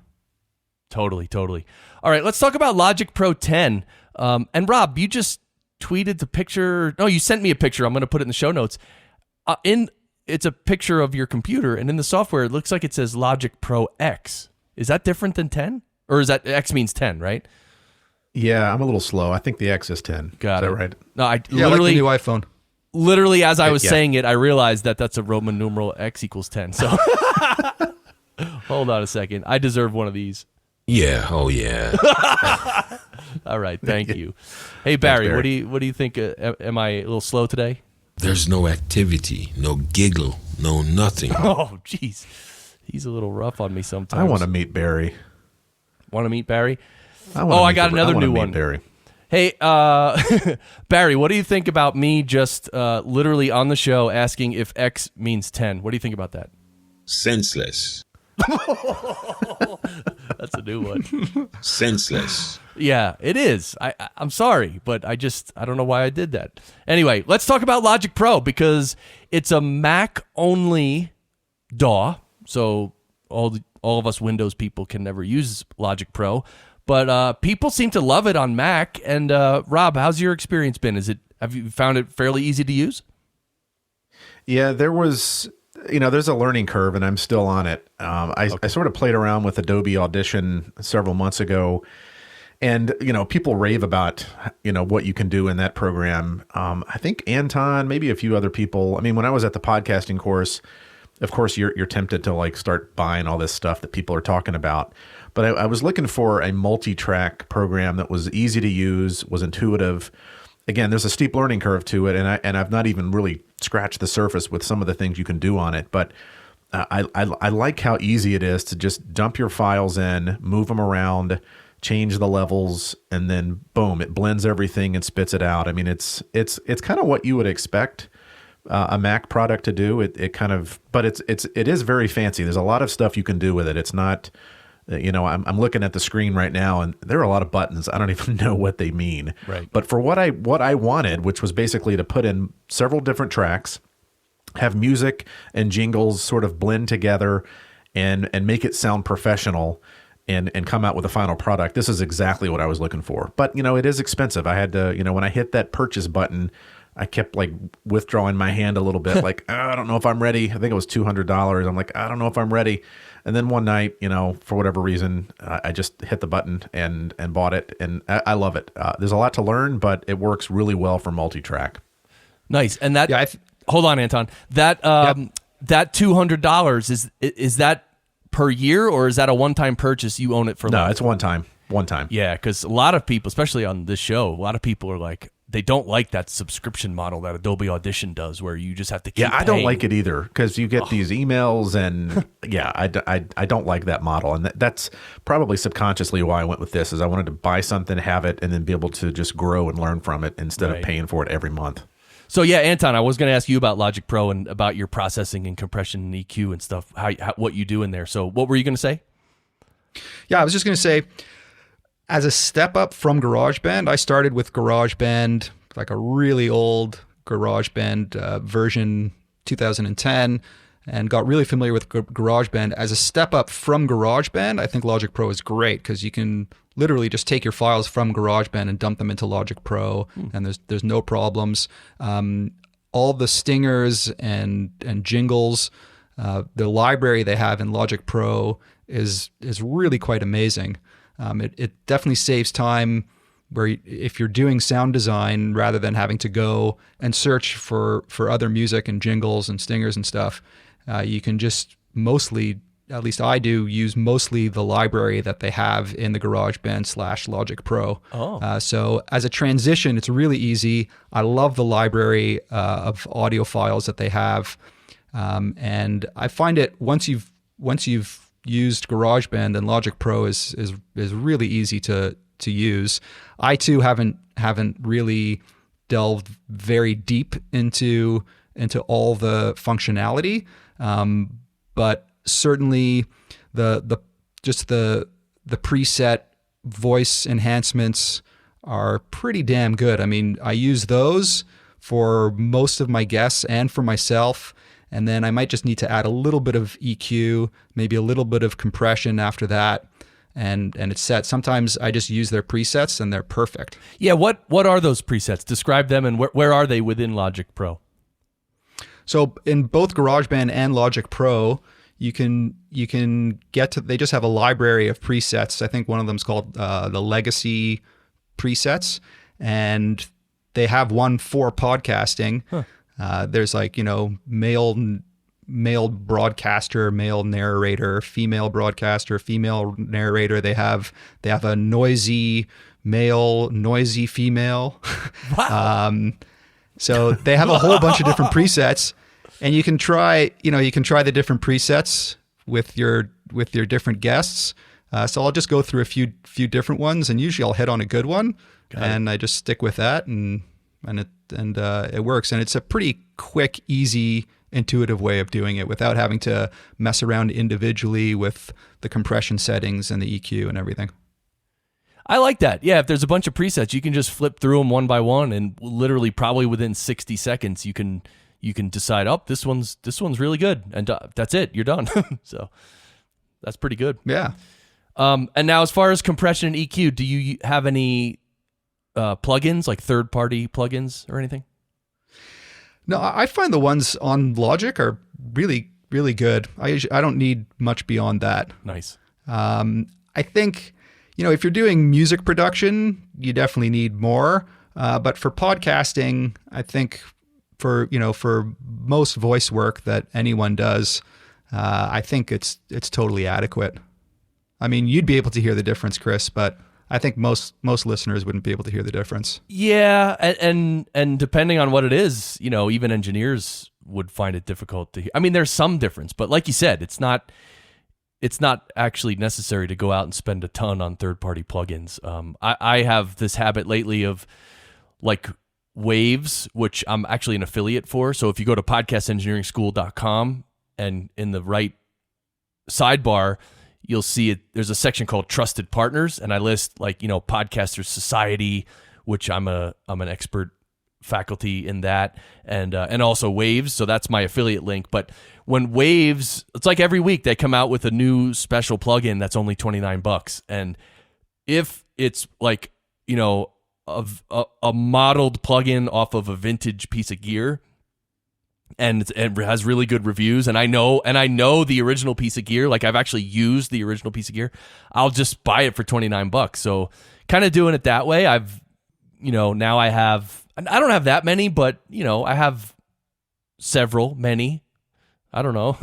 Totally. All right, let's talk about Logic Pro 10. And Rob, you just tweeted the picture. No, you sent me a picture. I'm going to put it in the show notes. It's a picture of your computer, and in the software, it looks like it says Logic Pro X. Is that different than 10? Or is that X means 10, right? Yeah, I'm a little slow. I think the X is 10. Got is it. That right? No, I like the literally new iPhone. Literally, as I was saying it, I realized that that's a Roman numeral X equals 10. So hold on a second. I deserve one of these. Yeah. Oh, yeah. All right. Thank you. Hey, Barry, Thanks, Barry. what do you think? Am I a little slow today? There's no activity, no giggle, no nothing. Oh, jeez. He's a little rough on me sometimes. I want to meet Barry. Want to meet Barry? I got another new one. Barry. Hey, Barry, what do you think about me just literally on the show asking if X means 10? What do you think about that? Senseless. That's a new one. Senseless. Yeah, it is. I'm sorry, but I don't know why I did that. Anyway, let's talk about Logic Pro because it's a Mac-only DAW. So all of us Windows people can never use Logic Pro. But people seem to love it on Mac. And Rob, how's your experience been? Have you found it fairly easy to use? Yeah, there's a learning curve, and I'm still on it. I sort of played around with Adobe Audition several months ago, and people rave about what you can do in that program. I think Anton, maybe a few other people. I mean, when I was at the podcasting course, of course you're tempted to start buying all this stuff that people are talking about. But I was looking for a multi-track program that was easy to use, was intuitive. Again, there's a steep learning curve to it, and I've not even really scratched the surface with some of the things you can do on it. But I like how easy it is to just dump your files in, move them around, change the levels, and then boom, it blends everything and spits it out. I mean, it's kind of what you would expect a Mac product to do. But it is very fancy. There's a lot of stuff you can do with it. It's not, I'm looking at the screen right now, and there are a lot of buttons. I don't even know what they mean. Right. But for what I wanted, which was basically to put in several different tracks, have music and jingles sort of blend together and make it sound professional and come out with a final product. This is exactly what I was looking for. But, it is expensive. I had to, when I hit that purchase button, I kept like withdrawing my hand a little bit, like, I don't know if I'm ready. I think it was $200. I'm like, I don't know if I'm ready. And then one night, for whatever reason, I just hit the button and bought it. And I love it. There's a lot to learn, but it works really well for multi-track. Nice. And that, hold on, Anton, that $200, is that per year, or is that a one-time purchase? You own it for life? No, it's one time. Yeah, because a lot of people, especially on this show, a lot of people are like, they don't like that subscription model that Adobe Audition does, where you just have to keep I paying. don't like it either, because you get these emails, and I don't like that model. And that's probably subconsciously why I went with this, is I wanted to buy something, have it, and then be able to just grow and learn from it instead of paying for it every month. So yeah, Anton, I was going to ask you about Logic Pro and about your processing and compression and EQ and stuff, how what you do in there. So what were you going to say? Yeah, I was just going to say, as a step up from GarageBand, I started with GarageBand, like a really old GarageBand version 2010, and got really familiar with GarageBand. As a step up from GarageBand, I think Logic Pro is great, because you can literally just take your files from GarageBand and dump them into Logic Pro, and there's no problems. All the stingers and jingles, the library they have in Logic Pro is really quite amazing. It definitely saves time, where if you're doing sound design, rather than having to go and search for other music and jingles and stingers and stuff, you can just mostly, at least I do, use mostly the library that they have in the GarageBand / Logic Pro. So as a transition, it's really easy. I love the library of audio files that they have, and I find it once you've used GarageBand, and Logic Pro is really easy to use. I too haven't really delved very deep into all the functionality, but certainly the preset voice enhancements are pretty damn good. I mean, I use those for most of my guests and for myself. And then I might just need to add a little bit of EQ, maybe a little bit of compression after that, and it's set. Sometimes I just use their presets, and they're perfect. Yeah, what are those presets? Describe them, and where are they within Logic Pro? So in both GarageBand and Logic Pro, you can get to. They just have a library of presets. I think one of them is called the Legacy presets, and they have one for podcasting. Huh. There's like, male broadcaster, male narrator, female broadcaster, female narrator. They have a noisy male, noisy female. Wow. So they have a whole bunch of different presets, and you can try the different presets with your different guests. So I'll just go through a few different ones, and usually I'll hit on a good one, and I just stick with that, and it works. And it's a pretty quick, easy, intuitive way of doing it without having to mess around individually with the compression settings and the EQ and everything. I like that. Yeah, if there's a bunch of presets, you can just flip through them one by one, and literally probably within 60 seconds you can decide, this one's really good, and that's it. You're done. So that's pretty good. Yeah. And now, as far as compression and EQ, do you have any plugins, like third-party plugins or anything? No, I find the ones on Logic are really, really good. I don't need much beyond that. Nice. I think, if you're doing music production, you definitely need more. But for podcasting, I think for most voice work that anyone does, I think it's totally adequate. I mean, you'd be able to hear the difference, Chris, but I think most listeners wouldn't be able to hear the difference. Yeah, and depending on what it is, even engineers would find it difficult to hear. I mean, there's some difference, but like you said, it's not actually necessary to go out and spend a ton on third-party plugins. I have this habit lately of like Waves, which I'm actually an affiliate for. So if you go to podcastengineeringschool.com and in the right sidebar, you'll see it. There's a section called Trusted Partners, and I list like, you know, Podcasters Society, which I'm an expert faculty in that, and also Waves. So that's my affiliate link. But when Waves, it's like every week they come out with a new special plugin that's only $29, and if it's like, you know, a modeled plugin off of a vintage piece of gear, and it has really good reviews, and I know the original piece of gear, like I've actually used the original piece of gear, I'll just buy it for $29. So kind of doing it that way. I've, you know, now I don't have that many, but you know, I have many. I don't know.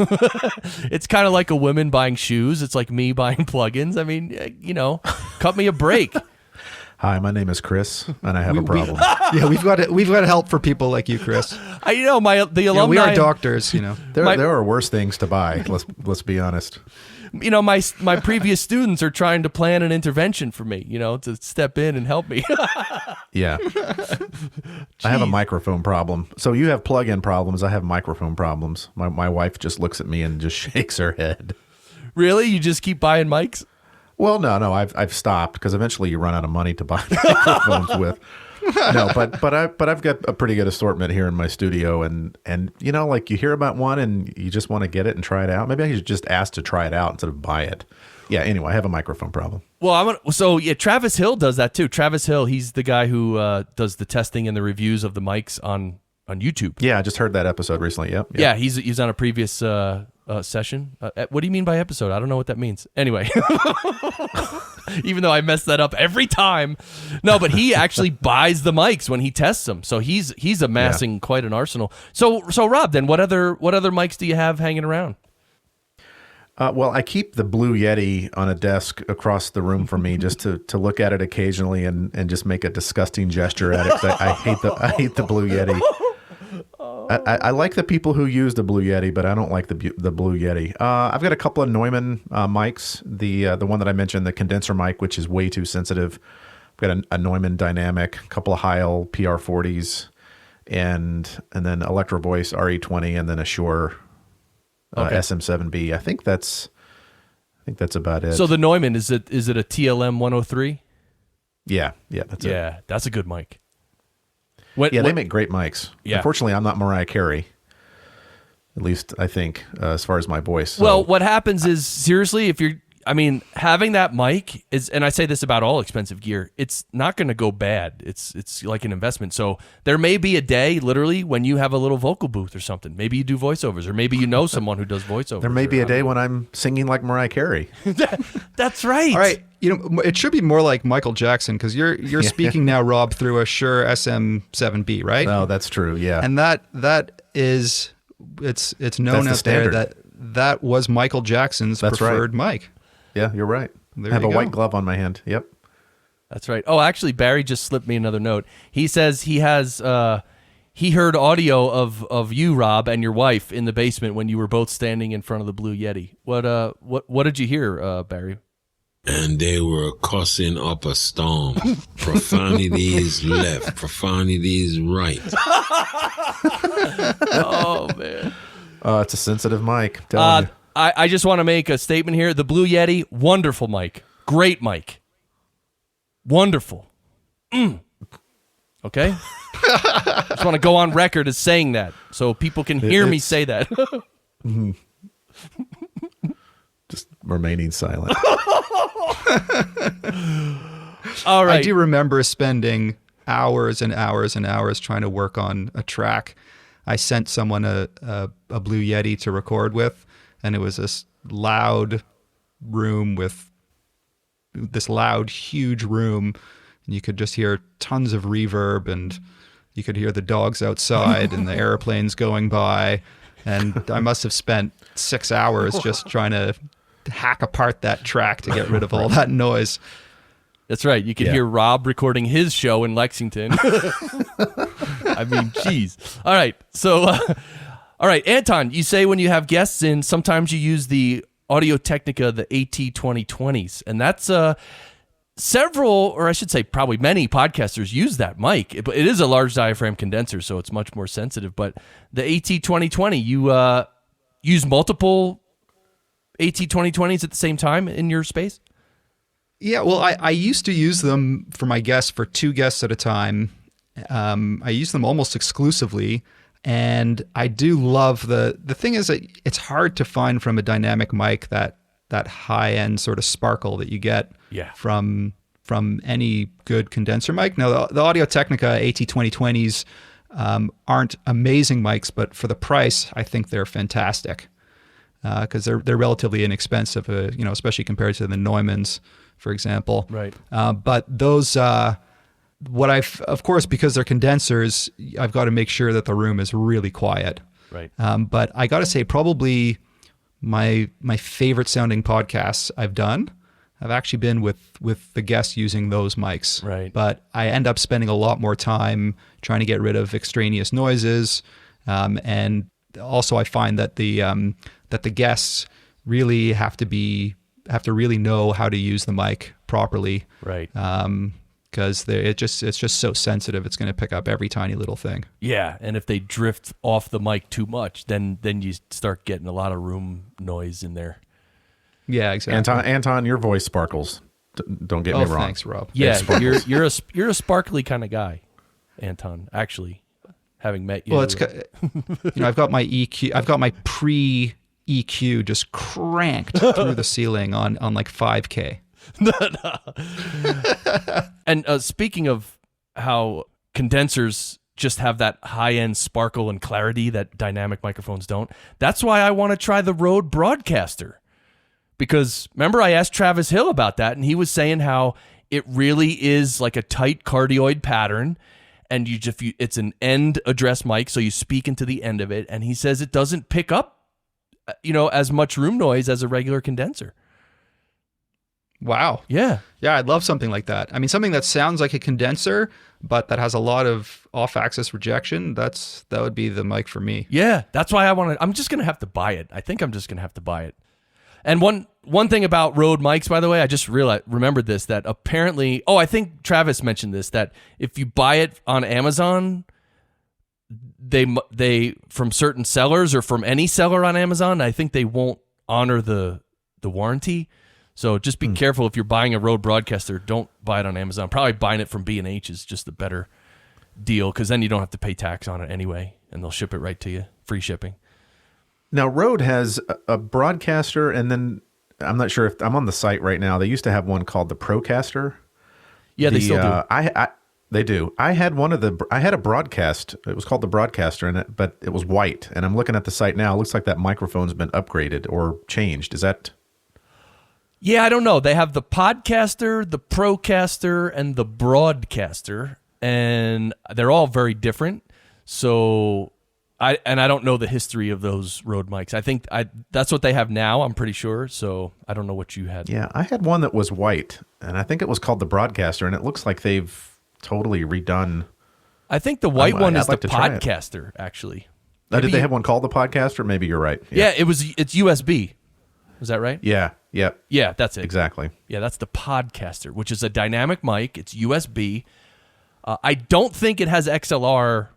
It's kind of like a woman buying shoes. It's like me buying plugins. I mean, you know, cut me a break. Hi, my name is Chris, and I have a problem. We've got help for people like you, Chris. The alumni. We are doctors, you know. There are worse things to buy. Let's be honest. You know, my previous students are trying to plan an intervention for me, you know, to step in and help me. Yeah. I have a microphone problem. So you have plug-in problems. I have microphone problems. My wife just looks at me and just shakes her head. Really? You just keep buying mics? Well, no, I've stopped because eventually you run out of money to buy microphones with. No, but I've got a pretty good assortment here in my studio, and you know, like you hear about one and you just want to get it and try it out. Maybe I should just ask to try it out instead of buy it. Yeah. Anyway, I have a microphone problem. Well, Travis Hill does that too. Travis Hill, he's the guy who does the testing and the reviews of the mics on YouTube. Yeah, I just heard that episode recently. Yep. Yeah, he's on a previous session. What do you mean by episode? I don't know what that means. Anyway, even though I mess that up every time. No, but he actually buys the mics when he tests them. So he's amassing quite an arsenal. So Rob, then what other mics do you have hanging around? Well, I keep the Blue Yeti on a desk across the room from me just to look at it occasionally and just make a disgusting gesture at it. 'Cause I hate the Blue Yeti. I like the people who use the Blue Yeti, but I don't like the Blue Yeti. I've got a couple of Neumann mics. The one that I mentioned, the condenser mic, which is way too sensitive. I've got a Neumann Dynamic, a couple of Heil PR40s, and then Electro Voice RE20, and then a Shure SM7B. I think that's about it. So the Neumann, is it a TLM 103? Yeah, that's it. Yeah, that's a good mic. They make great mics. Yeah. Unfortunately, I'm not Mariah Carey. At least I think, as far as my voice. So. Well, what happens is, seriously, having that mic is, and I say this about all expensive gear, it's not going to go bad. It's like an investment. So there may be a day, literally, when you have a little vocal booth or something. Maybe you do voiceovers, or maybe you know someone who does voiceovers. There may be a day when I'm singing like Mariah Carey. That's right. All right. You know, it should be more like Michael Jackson, because you're speaking now, Rob, through a Shure SM7B, right? No, that's true. Yeah. And that is, it's known out there that was Michael Jackson's preferred mic. Yeah, you're right. I have a white glove on my hand. Yep. That's right. Oh, actually, Barry just slipped me another note. He says he has he heard audio of you, Rob, and your wife in the basement when you were both standing in front of the Blue Yeti. What did you hear, Barry? And they were cussing up a storm. Profanities left, profanities right. Oh, man. It's a sensitive mic. Telling you. I just want to make a statement here. The Blue Yeti, wonderful mic. Great mic. Wonderful. Okay? Just want to go on record as saying that so people can hear me say that. Just remaining silent. All right. I do remember spending hours and hours and hours trying to work on a track. I sent someone a Blue Yeti to record with, and it was this loud room with this loud, huge room, and you could just hear tons of reverb, and you could hear the dogs outside and the airplanes going by. And I must have spent 6 hours just trying to hack apart that track to get rid of all that noise. That's right. You could hear Rob recording his show in Lexington. I mean, geez. All right. So All right, Anton, you say when you have guests in, sometimes you use the Audio-Technica, the AT2020s, and that's several, or I should say probably many podcasters use that mic. It is a large diaphragm condenser, so it's much more sensitive, but the AT2020, you use multiple AT2020s at the same time in your space? Yeah, well, I used to use them for my guests, for 2 guests at a time. I use them almost exclusively, and I do love the thing is that it's hard to find from a dynamic mic that high-end sort of sparkle that you get from any good condenser mic. Now, the Audio-Technica AT2020s aren't amazing mics, but for the price, I think they're fantastic because they're relatively inexpensive, especially compared to the Neumanns, for example. Right. But those, of course, because they're condensers, I've got to make sure that the room is really quiet. Right. But I got to say, probably my favorite sounding podcasts I've done have actually been with the guests using those mics. Right. But I end up spending a lot more time trying to get rid of extraneous noises, and also I find that the guests really have to really know how to use the mic properly. Right. Because it's just so sensitive. It's going to pick up every tiny little thing. Yeah, and if they drift off the mic too much, then you start getting a lot of room noise in there. Yeah, exactly. Anton, your voice sparkles. Don't get me wrong. Thanks, Rob. Yeah, you're a sparkly kind of guy, Anton. Actually, having met you. Well, it's I've got my EQ. I've got my pre-EQ just cranked through the ceiling on like 5K. And speaking of how condensers just have that high-end sparkle and clarity that dynamic microphones don't, that's why I want to try the Rode Broadcaster. Because remember, I asked Travis Hill about that, and he was saying how it really is like a tight cardioid pattern, and it's an end address mic, so you speak into the end of it, and he says it doesn't pick up, as much room noise as a regular condenser. Wow. Yeah. Yeah, I'd love something like that. I mean, something that sounds like a condenser, but that has a lot of off-axis rejection. That would be the mic for me. Yeah, that's why I'm just going to have to buy it. I think I'm just going to have to buy it. And one thing about Rode mics, by the way, I just remembered this, that apparently, I think Travis mentioned this, that if you buy it on Amazon, they from certain sellers or from any seller on Amazon, I think they won't honor the warranty. So just be careful if you're buying a Rode Broadcaster. Don't buy it on Amazon. Probably buying it from B&H is just the better deal, because then you don't have to pay tax on it anyway, and they'll ship it right to you, free shipping. Now, Rode has a Broadcaster, and then I'm not sure if I'm on the site right now. They used to have one called the Procaster. Yeah, they still do. They do. I had a Broadcast. It was called the Broadcaster, but it was white. And I'm looking at the site now. It looks like that microphone's been upgraded or changed. Is that? Yeah, I don't know. They have the Podcaster, the Procaster, and the Broadcaster, and they're all very different. So I don't know the history of those Rode mics. I think that's what they have now, I'm pretty sure. So I don't know what you had. Yeah, I had one that was white, and I think it was called the Broadcaster, and it looks like they've totally redone. I think the white one is like the Podcaster, actually. Did they have one called the Podcaster? Maybe you're right. Yeah, it's USB. Was that right? Yeah. Yep. Yeah, that's it. Exactly. Yeah, that's the Podcaster, which is a dynamic mic. It's USB. I don't think it has XLR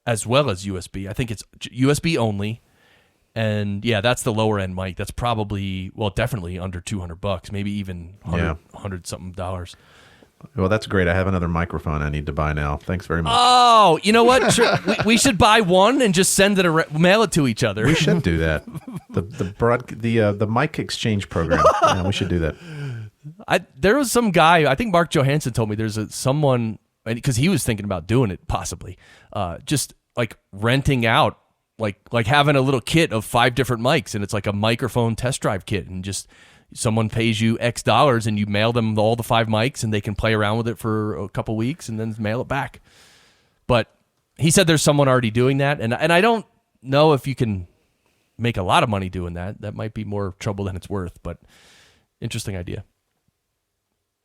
as well as USB. I think it's USB only. And yeah, that's the lower end mic. That's probably, definitely under $200, maybe even $100 something dollars. Well, that's great. I have another microphone I need to buy now. Thanks very much. Oh, you know what? Sure. we should buy one and just send it mail it to each other. We should do that. The mic exchange program. Yeah, we should do that. There was some guy, I think Mark Johansson told me there's someone, because he was thinking about doing it possibly, just like renting out, like having a little kit of 5 different mics, and it's like a microphone test drive kit, and just someone pays you X dollars and you mail them all the 5 mics, and they can play around with it for a couple weeks and then mail it back. But he said there's someone already doing that, and I don't know if you can make a lot of money doing that. That might be more trouble than it's worth, but interesting idea.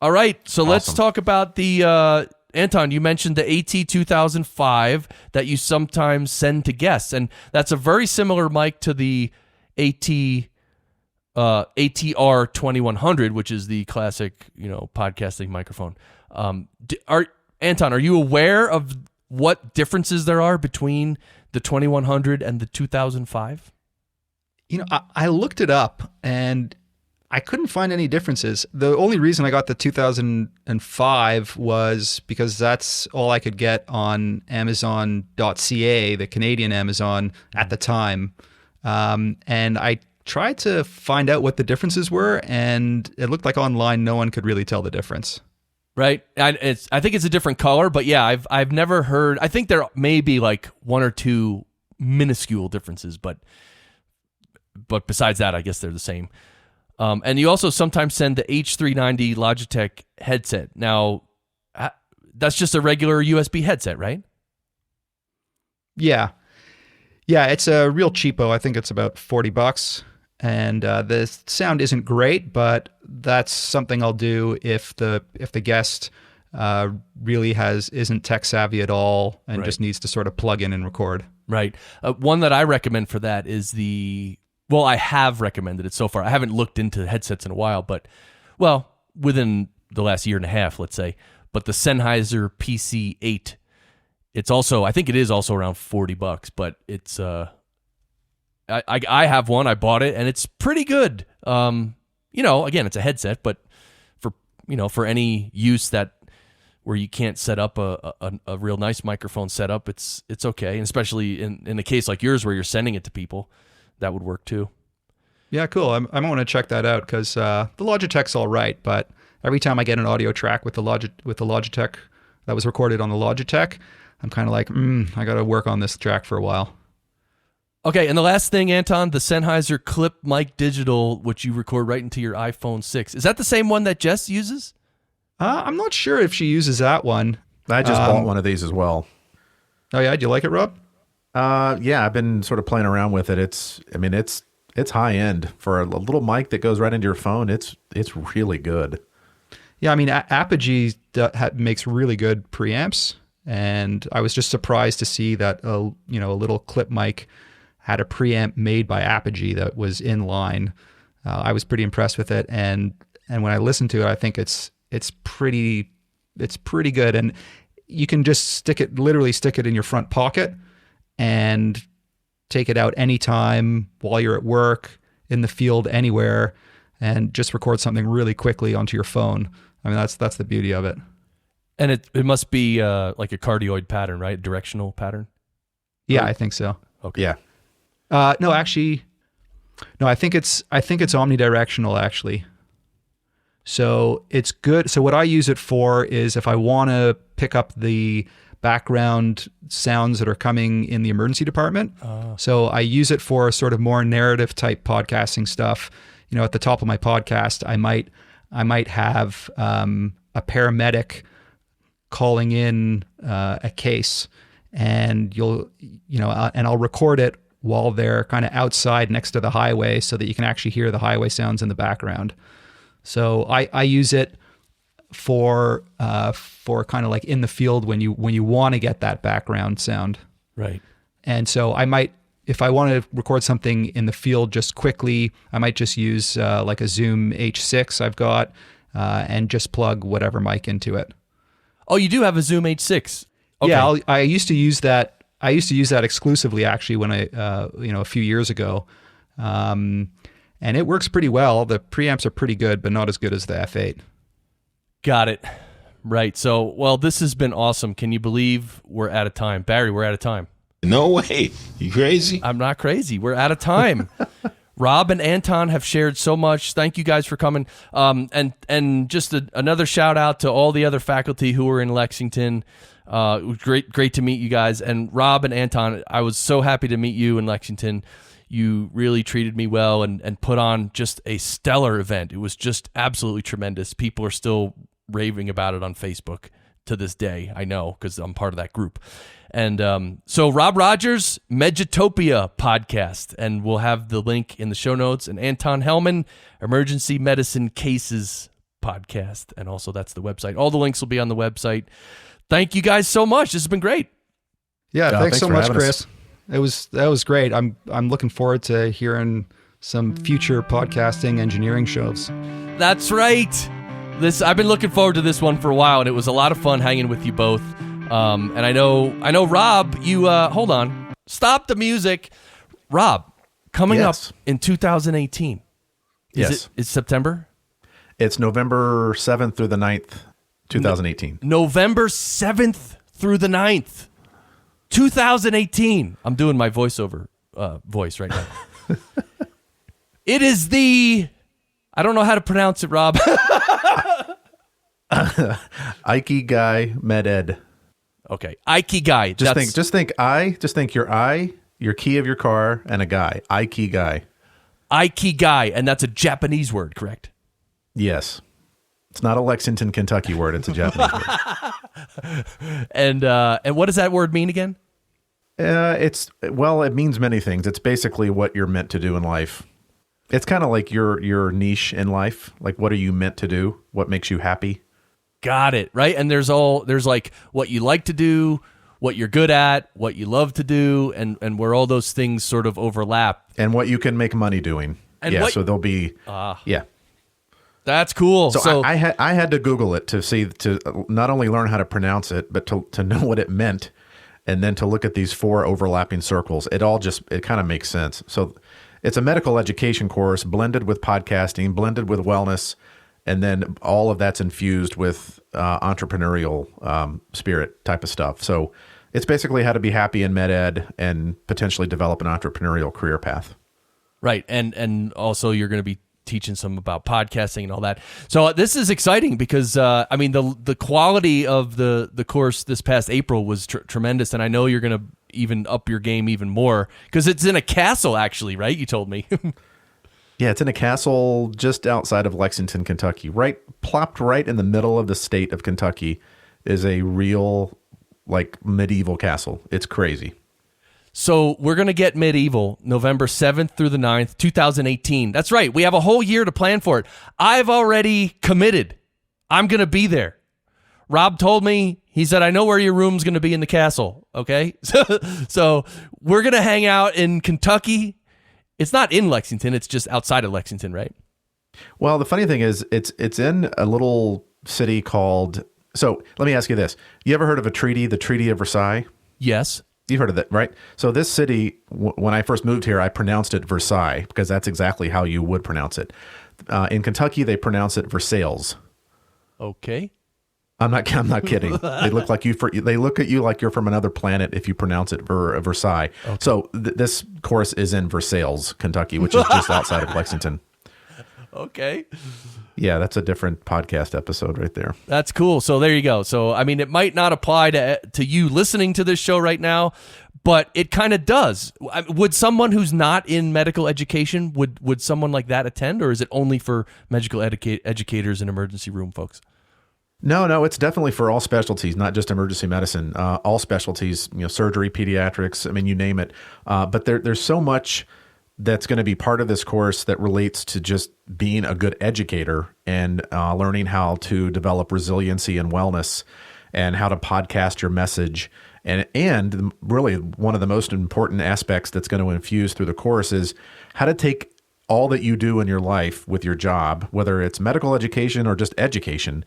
All right, so Let's talk about the Anton, you mentioned the AT2005 that you sometimes send to guests, and that's a very similar mic to the ATR 2100, which is the classic, podcasting microphone. Anton, are you aware of what differences there are between the 2100 and the 2005? I looked it up and I couldn't find any differences. The only reason I got the 2005 was because that's all I could get on Amazon.ca, the Canadian Amazon at the time. And I tried to find out what the differences were, and it looked like online no one could really tell the difference. Right. I think it's a different color, but yeah, I've never heard. I think there may be like one or two minuscule differences, but besides that, I guess they're the same. And you also sometimes send the H390 Logitech headset. Now, that's just a regular USB headset, right? Yeah. Yeah, it's a real cheapo. I think it's about $40. And the sound isn't great, but that's something I'll do if the guest really isn't tech savvy at all and just needs to sort of plug in and record. Right. One that I recommend for that is I have recommended it so far. I haven't looked into headsets in a while, but within the last year and a half, let's say. But the Sennheiser PC8, I think it is also around $40, but it's I have one. I bought it, and it's pretty good. Again, it's a headset, but for any use where you can't set up a real nice microphone setup, it's okay. And especially in a case like yours where you're sending it to people, that would work too. Yeah, cool. I might want to check that out because the Logitech's all right, but every time I get an audio track with the Logitech that was recorded on the Logitech, I'm kind of like, I got to work on this track for a while. Okay, and the last thing, Anton, the Sennheiser Clip Mic Digital, which you record right into your iPhone 6. Is that the same one that Jess uses? I'm not sure if she uses that one. I just bought one of these as well. Oh yeah, do you like it, Rob? Yeah, I've been sort of playing around with it. It's high end for a little mic that goes right into your phone. It's really good. Yeah, Apogee makes really good preamps, and I was just surprised to see that a little clip mic had a preamp made by Apogee that was in line. I was pretty impressed with it, and when I listened to it, I think it's pretty good, and you can just literally stick it in your front pocket and take it out anytime while you're at work, in the field, anywhere, and just record something really quickly onto your phone. That's the beauty of it. And it must be like a cardioid pattern, right? Directional pattern? Yeah, I think so. Okay. Yeah. No, actually, I think it's omnidirectional, actually. So it's good. So what I use it for is if I want to pick up the background sounds that are coming in the emergency department. So I use it for sort of more narrative type podcasting stuff. At the top of my podcast, I might have a paramedic calling in a case, and I'll record it while they're kind of outside next to the highway so that you can actually hear the highway sounds in the background. So I use it for kind of like in the field when you want to get that background sound. Right. And so I might, if I want to record something in the field just quickly, I might just use like a Zoom H6 I've got and just plug whatever mic into it. Oh, you do have a Zoom H6. Okay. Yeah, I used to use that. I used to use that exclusively actually when a few years ago. And it works pretty well. The preamps are pretty good, but not as good as the F8. Got it. Right. So, this has been awesome. Can you believe we're out of time? Barry, we're out of time. No way. You crazy? I'm not crazy. We're out of time. Rob and Anton have shared so much. Thank you guys for coming. And just another shout out to all the other faculty who were in Lexington. It was great to meet you guys. And Rob and Anton, I was so happy to meet you in Lexington. You really treated me well and put on just a stellar event. It was just absolutely tremendous. People are still raving about it on Facebook to this day. I know because I'm part of that group. And so Rob Rogers, Medutopia podcast, and we'll have the link in the show notes. And Anton Helman, Emergency Medicine Cases podcast. And also that's the website. All the links will be on the website. Thank you guys so much. This has been great. Yeah, thanks so for much, having us. Chris. That was great. I'm looking forward to hearing some future podcasting engineering shows. That's right. I've been looking forward to this one for a while, and it was a lot of fun hanging with you both. And I know, Rob, you hold on. Stop the music. Rob, coming up in 2018. Is September? It's November 7th through the 9th, 2018. November 7th through the 9th, 2018. I'm doing my voiceover voice right now. It is I don't know how to pronounce it, Rob. Ikigai Med Ed. Okay, Ikigai. Just think your I, your key of your car, and a guy. Ikigai. Ikigai, and that's a Japanese word, correct? Yes. It's not a Lexington, Kentucky word. It's a Japanese word. And what does that word mean again? It means many things. It's basically what you're meant to do in life. It's kind of like your niche in life. Like, what are you meant to do? What makes you happy? Got it. Right. And there's like what you like to do, what you're good at, what you love to do, and where all those things sort of overlap. And what you can make money doing. And so there'll be, That's cool. So I had to Google it to not only learn how to pronounce it, but to know what it meant, and then to look at these 4 overlapping circles. It kind of makes sense. So it's a medical education course blended with podcasting, blended with wellness, and then all of that's infused with entrepreneurial spirit type of stuff. So it's basically how to be happy in med ed and potentially develop an entrepreneurial career path. Right. And also you're going to be teaching some about podcasting and all that. So this is exciting because, the quality of the course this past April was tremendous. And I know you're going to even up your game even more because it's in a castle, actually, right? You told me. Yeah, it's in a castle just outside of Lexington, Kentucky. Plopped right in the middle of the state of Kentucky is a real, medieval castle. It's crazy. So we're going to get medieval November 7th through the 9th, 2018. That's right. We have a whole year to plan for it. I've already committed. I'm going to be there. Rob told me, he said, I know where your room's going to be in the castle. Okay. So we're going to hang out in Kentucky. It's not in Lexington. It's just outside of Lexington, right? Well, the funny thing is it's in a little city called, so let me ask you this. You ever heard of the Treaty of Versailles? Yes. You've heard of that, right? So this city, when I first moved here, I pronounced it Versailles because that's exactly how you would pronounce it. In Kentucky, they pronounce it Versailles. Okay. I'm not kidding. They look at you like you're from another planet if you pronounce it Versailles. Okay. So this course is in Versailles, Kentucky, which is just outside of Lexington. Okay. Yeah, that's a different podcast episode right there. That's cool. So there you go. So, it might not apply to you listening to this show right now, but it kind of does. Would someone who's not in medical education, would someone like that attend, or is it only for medical educators and emergency room folks? No, it's definitely for all specialties, not just emergency medicine. All specialties, surgery, pediatrics, you name it. But there's so much that's going to be part of this course that relates to just being a good educator and learning how to develop resiliency and wellness and how to podcast your message. And really one of the most important aspects that's going to infuse through the course is how to take all that you do in your life with your job, whether it's medical education or just education,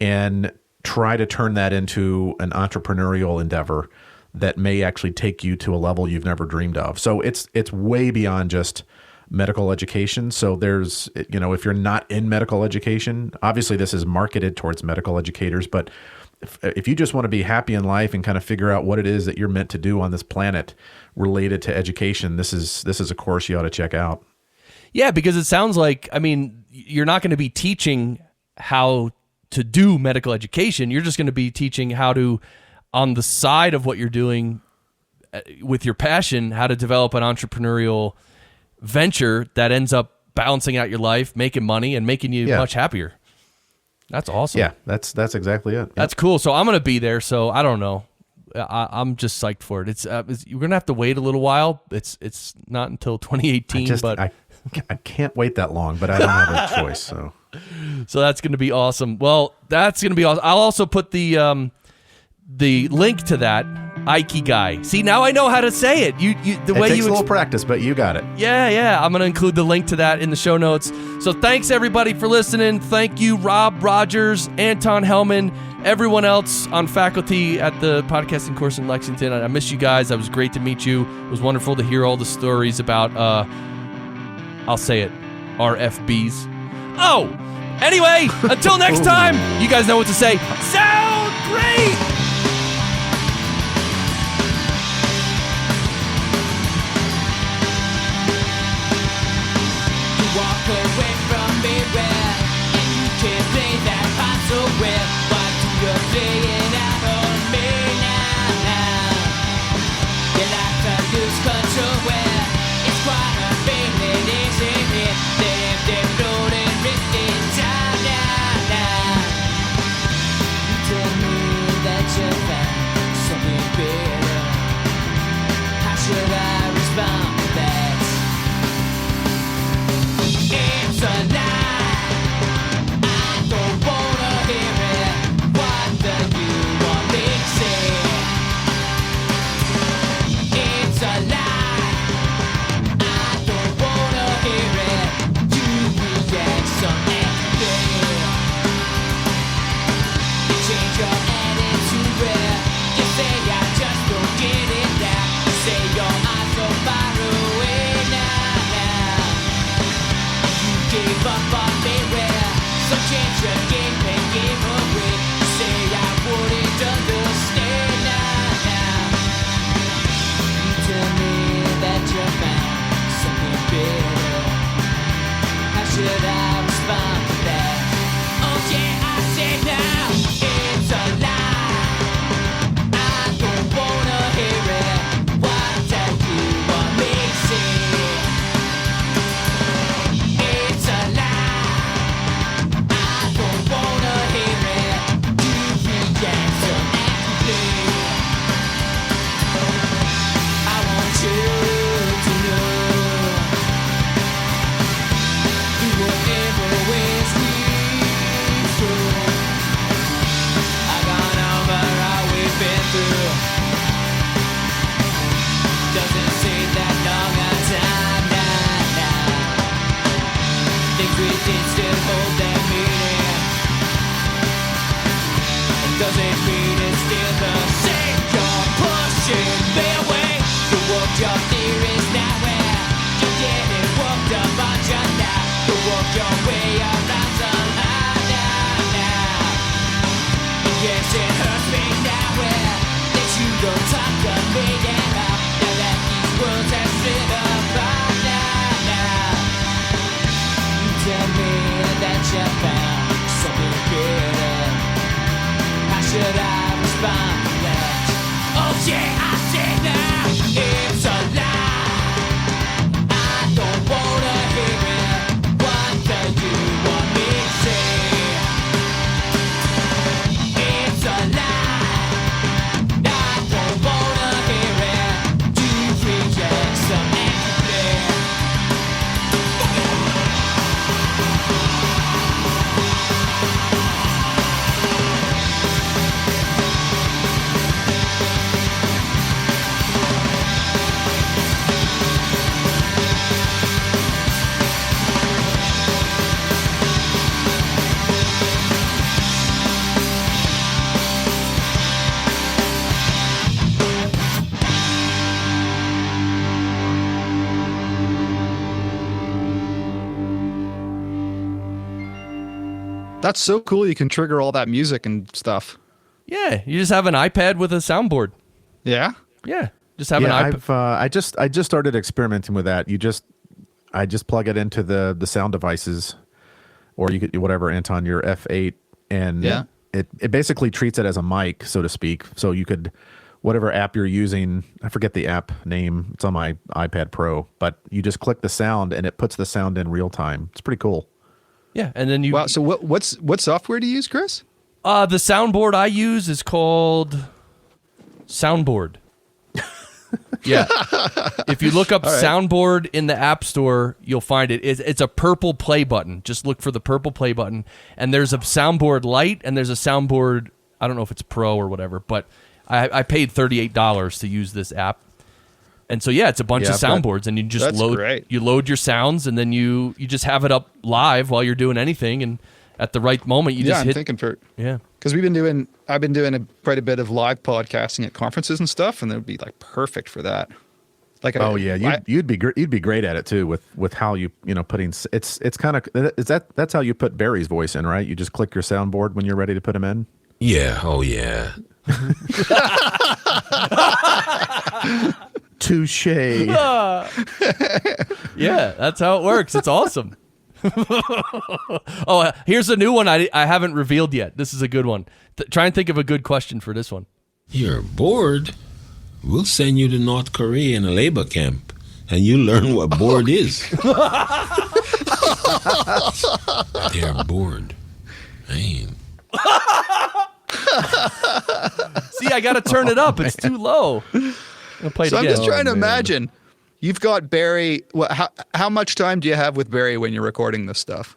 and try to turn that into an entrepreneurial endeavor that may actually take you to a level you've never dreamed of. So it's way beyond just medical education. So there's, if you're not in medical education, obviously this is marketed towards medical educators, but if you just want to be happy in life and kind of figure out what it is that you're meant to do on this planet related to education, this is a course you ought to check out. Yeah, because it sounds like, you're not going to be teaching how to do medical education. You're just going to be teaching how to, on the side of what you're doing with your passion, how to develop an entrepreneurial venture that ends up balancing out your life, making money, and making you much happier. That's awesome. Yeah, that's exactly it. That's cool. So I'm going to be there. So I don't know. I'm just psyched for it. You're going to have to wait a little while. It's not until 2018, but I can't wait that long, but I don't have a choice. So So that's going to be awesome. Well, that's going to be awesome. I'll also put the link to that Ikigai. See, now I know how to say it. It takes a little practice, but you got it. Yeah. I'm going to include the link to that in the show notes. So thanks everybody for listening. Thank you, Rob Rogers, Anton Helman, everyone else on faculty at the podcasting course in Lexington. I miss you guys. It was great to meet you. It was wonderful to hear all the stories about, I'll say it, RFBs. Oh, anyway, until next time, you guys know what to say. Sound great! Walk away from me where and you can play that part so well. Why do you play it out on me now? You like to lose control where it's quite a feeling, isn't it? They're floating, drifting down now. You tell me that you found something better. How should I respond to that? It's a lie. I don't wanna hear it. What do you want me to say? It's a lie. I don't wanna hear it. You react so angry. You change your attitude where you say I just don't get it now. You say your eyes so far away now. Gave up on me where some chance you gave me gave away. You say I wouldn't understand now. You tell me that you found something better. How should I respond to that? Oh yeah, I say now it's a lie. I don't wanna hear it. What do you want me to say? It's a lie. I don't wanna hear it. You react so angry. I want you to know you will ever always be true. I gone over all we've been through. Doesn't seem that long a time now. Things we did still hold their meaning. And does it mean it's still the same? You're pushing me away. You worked your theories now where you getting worked up on you now. You work your way around somehow now. Yes, it hurts me now where that you don't talk to me now. Now that these words have slid apart now. Tell me that you found something better. How should I respond to that? Oh yeah, I say now it's a lie. I don't wanna hear it. What do you want me to say? It's a lie. I don't wanna hear it. You reject some angry. That's so cool. You can trigger all that music and stuff. Yeah, you just have an iPad with a soundboard. Yeah. Yeah, just have an iPad. I just started experimenting with that. I just plug it into the sound devices, or you could whatever, Anton, your F8, and it basically treats it as a mic, so to speak. So you could, whatever app you're using, I forget the app name. It's on my iPad Pro, but you just click the sound and it puts the sound in real time. It's pretty cool. Yeah, and then you. Wow. So what software do you use, Chris? The soundboard I use is called Soundboard. Yeah. If you look up soundboard in the App Store, you'll find it. It's a purple play button. Just look for the purple play button. And there's a soundboard Lite and there's a soundboard, I don't know if it's Pro or whatever, but I paid $38 to use this app. And so, yeah, it's a bunch of soundboards, and you just load your sounds, and then you just have it up live while you're doing anything, and at the right moment, you just hit. Because I've been doing quite a bit of live podcasting at conferences and stuff, and it would be like perfect for that. Like, you'd be great at it too with how you putting it's kind of that's how you put Barry's voice in, right? You just click your soundboard when you're ready to put him in. Yeah. Oh yeah. Touche. Yeah, that's how it works. It's awesome. Here's a new one I haven't revealed yet. This is a good one. Try and think of a good question for this one. You're bored? We'll send you to North Korea in a labor camp, and you learn what bored is. They're bored. Man. See, I got to turn it up. It's too low. I'm just trying to imagine. You've got Barry. How much time do you have with Barry when you're recording this stuff?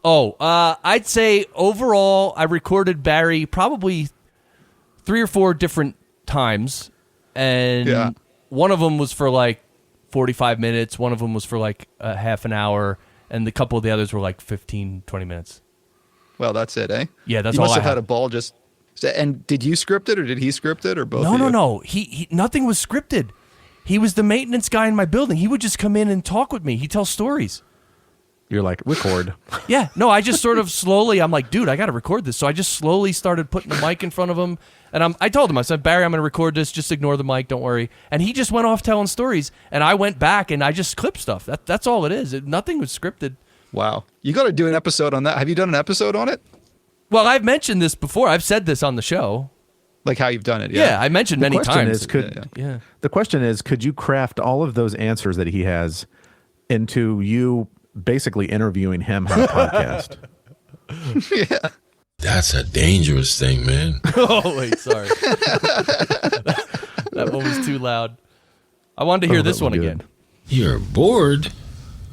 I'd say overall, I recorded Barry probably 3 or 4 different times, and one of them was for like 45 minutes. One of them was for like a half an hour, and a couple of the others were like 15, 20 minutes. Well, that's it, eh? Yeah, that's you all must I have had a ball just. And did you script it, or did he script it, or both? No. He nothing was scripted. He was the maintenance guy in my building. He would just come in and talk with me. He tells stories. You're like, record. Yeah. No, I just sort of slowly, I'm like, dude, I got to record this. So I just slowly started putting the mic in front of him. And I told him, I said, Barry, I'm going to record this. Just ignore the mic. Don't worry. And he just went off telling stories. And I went back and I just clipped stuff. That's all it is. Nothing was scripted. Wow. You got to do an episode on that. Have you done an episode on it? Well, I've mentioned this before. I've said this on the show. Like how you've done it, yeah. I mentioned many times. The question is, could you craft all of those answers that he has into you basically interviewing him on a podcast? Yeah. That's a dangerous thing, man. Oh, wait, sorry. That one was too loud. I wanted to hear this one again. You're bored?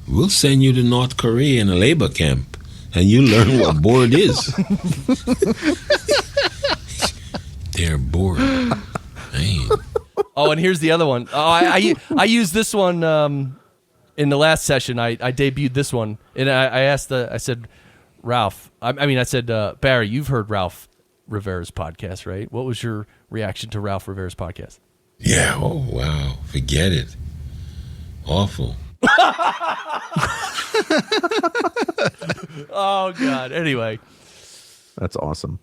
We'll send you to North Korea in a labor camp, and you learn what bored is. They're bored. Man. Oh, and here's the other one. Oh, I used this one in the last session. I debuted this one, and I said, Ralph. I said, Barry, you've heard Ralph Rivera's podcast, right? What was your reaction to Ralph Rivera's podcast? Yeah. Oh, wow. Forget it. Awful. Oh, God. Anyway. That's awesome.